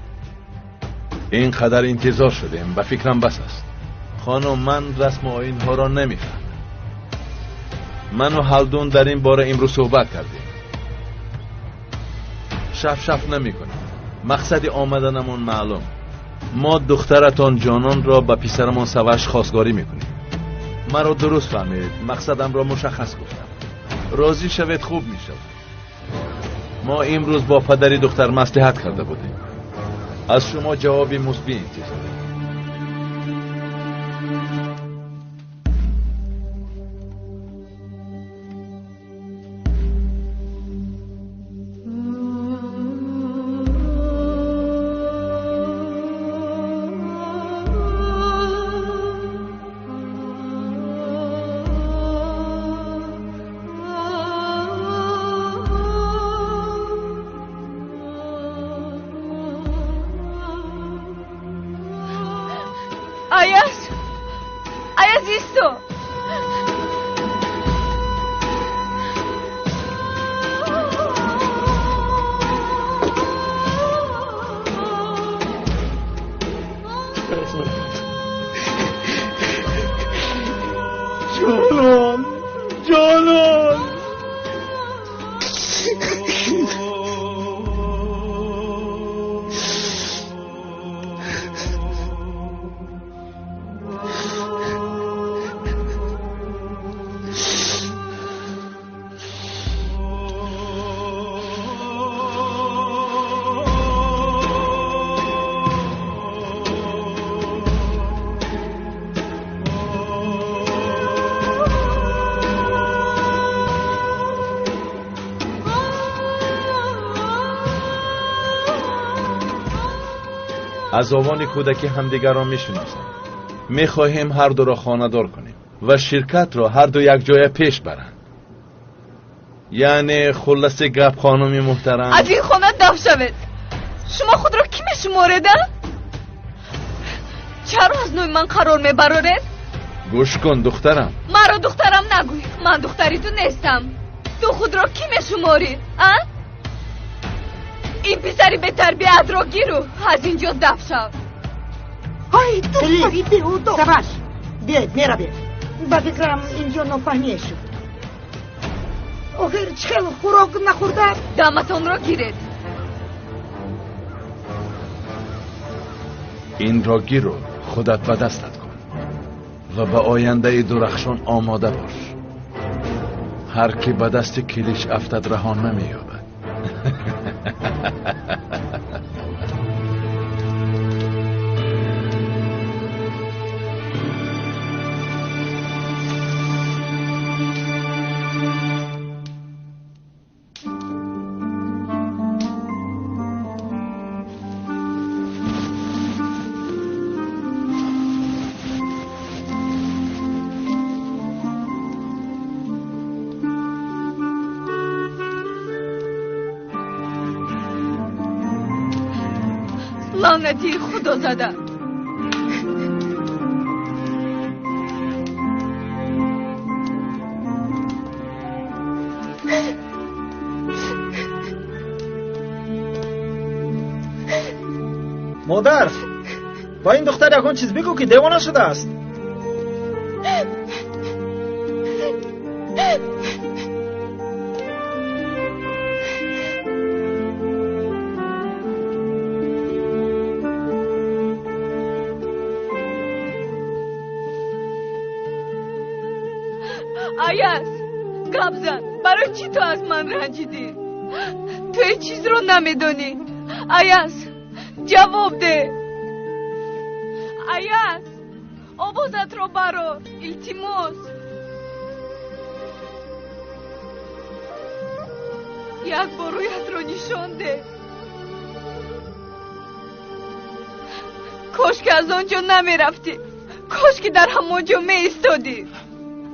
اینقدر انتظار شدیم، به فکرم بس است. خانم، من رسم و آیین ها را نمیفهم. من و هلدون در این باره امروز صحبت کردیم. شف نمی کنیم. مقصد آمدنمون معلوم. ما دخترتان جانان را به پسرمان سوش خواستگاری میکنیم. مرا درست فهمید. مقصدم را مشخص گفتم. راضی شوید خوب میشود. ما امروز با پدری دختر مصلحت کرده بودیم. از شما جوابی مثبت انتظار داریم. Ayaz isto. جانان از آوان کودکی همدیگر را میشناسیم. میخواهیم هر دو را خانه‌دار کنیم و شرکت را هر دو یک جای پیش برند. یعنی خلاصه گپ خانمی محترم، از این خانه دف شوید. شما خود را کی میشمارید؟ چرا از نوع من قرار میبرارید؟ گوش کن دخترم. مرا دخترم نگوی. من دختری تو نیستم. تو خود را کی میشماری؟ این پسری به تربیت را گیرو از اینجا دف شو. های دختری بیهودو سباش بیاید میرا بیاید. با فکرم اینجا نفهمیه شد. آخر چخیل خوراک نخورده؟ دمتان را گیرید. این را گیرو خودت به دستت کن و به آینده درخشان آماده باش. هر کی به دست کلیش افتد رهان نمییابد. لعنتی خدا زده. مادر، با این دختر یکون چیز بگو که دیوانه شده است. ayaz gap zan. برای چی تو از من رنجیدی؟ تو این چیز رو نمیدونی. ayaz جواب ده. ayaz آوازت رو برو. التماس یک بار رویت رو نشان ده. کاش که از آنجا نمی رفتی. کاش که در همونجا می ایستادی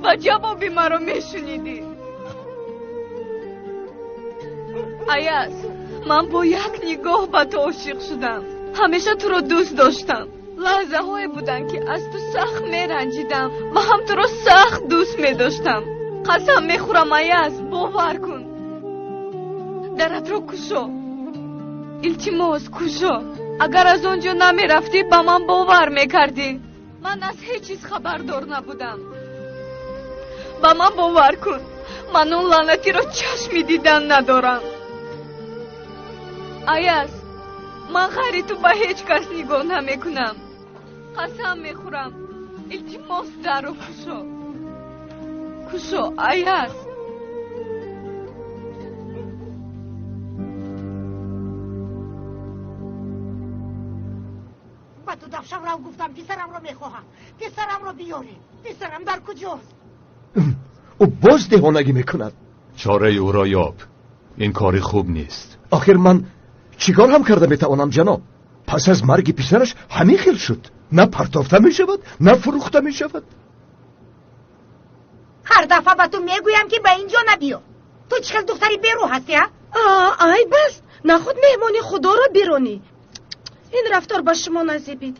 و جوابی مرا می شنیدی. ayaz من با یک نگاه به تو عاشق شدم. همیشه تو رو دوست داشتم لحظه های بودن که از تو سخت میرنجیدم و هم تو رو سخت دوست میداشتم. قسم میخورم ایاز، باور کن. درت رو کشو، التماس کشو. اگر از اونجا نمیرفتی با من باور میکردی من از هیچ چیز خبردار نبودم. با من باور کن، من اون لعنتی رو چشمی دیدن ندارم. ایاز، من غیر تو به هیچ کس نگاه نمیکنم. قسم میخورم، التماس در رو کشو. کشو ایاز. با تو دفشم رو گفتم پسرم رو میخواهم. پسرم رو بیاری. پسرم در کجاست؟ او باز دهانگی میکند. چاره او را یاب. این کاری خوب نیست. آخر من چیکار هم کرده میتوانم جناب؟ پس از مرگ پسرش همین خیل شد. نه پرتافته میشود نه فروخته میشود. هر دفعه با تو میگویم که به اینجا نبیا. تو چخل دختری بیرو هستی ها؟ ای بس، نه خود مهمانی خدا را بیرونی. این رفتار با شما نزیبید.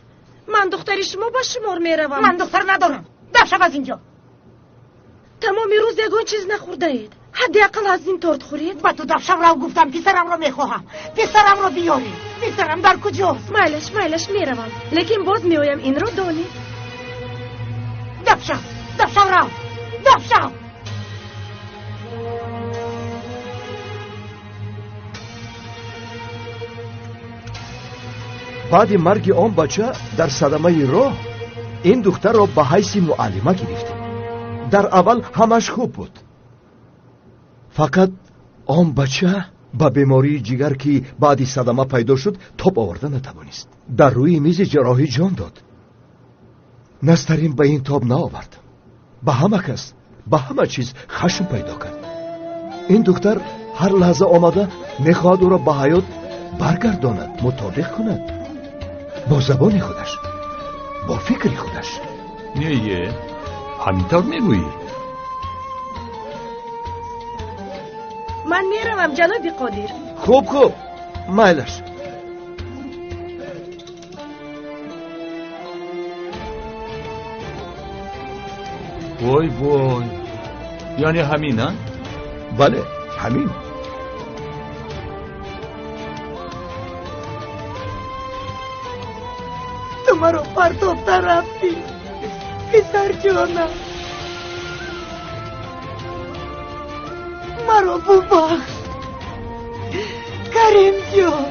من دختری شما با شمار میروم. من دختر ندارم. دفشم از اینجا. تمامی روز یگون چیز نخورده اید. حداقل از این تورت خورید. با تو دفشم رو گفتم پسرم رو میخواهم. پسرم رو بیاری. پسرم در کجاست؟ مایلش میروم، لیکن باز میایم این رو دانی. دفشم رو دفشم. بعد مرگ آن بچه در صدمه راه این دختر را به حیث معلمه گرفتیم. در اول همش خوب بود، فقط آن بچه با بیماری جگر که بعد صدمه پیدا شد تاب آورده نتوانست. در روی میز جراحی جان داد. نسترین به این تاب نآورد. به همه کس به همه چیز خشم پیدا کرد. این دختر هر لحظه آمده میخواد او را به حیات برگرداند، مطابق کند با زبان خودش، با فکر خودش. نه همینطور میگویی؟ من میروم جناب قادر. خوب مایلش. وای یعنی همین ها؟ بله همین. تو مرا پرتافته رفتی پسر جانم. مرا ببخش کریم جان،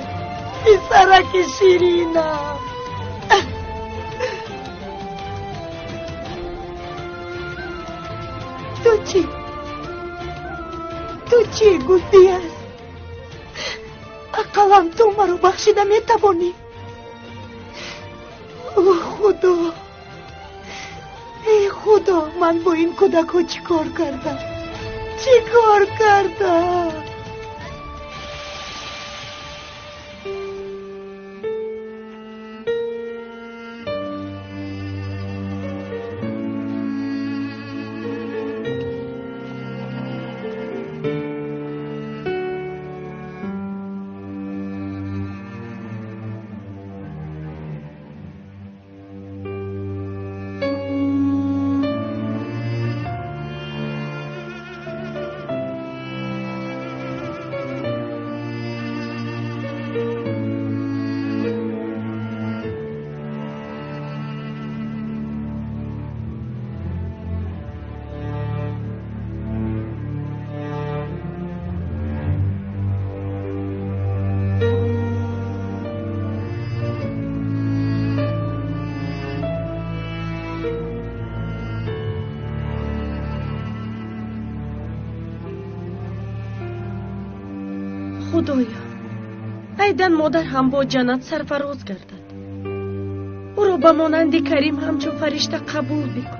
پسرک شیرینم. تو چی گفتی است؟ اقلم تو مرا بخشیده میتوانی؟ او خدا، ای خدا، من با این کودک ها چی کار کردم؟ خدایا، ایدن مادر هم با جنت سرفراز گردد. او را به مانند کریم همچون فرشته قبول بکن.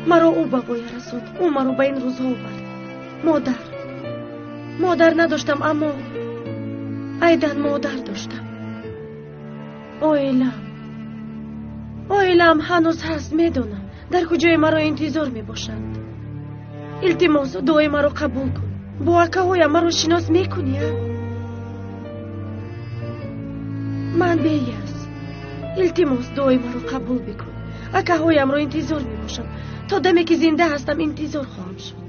مرا او به پای رساند. او مرا به این روزها آورد. مادر نداشتم، اما ایدن مادر داشتم. عائله‌ام هنوز هست. میدونم در کجای مرا انتظار میباشند. التماس دعای مرا قبول کن. با اکه‌های مرا شناس میکنی؟ من بیاس التماس دعای مرا قبول بکن. اکهایمرا انتظار میباشم. تا دمی که زنده هستم انتظار خواهم شد.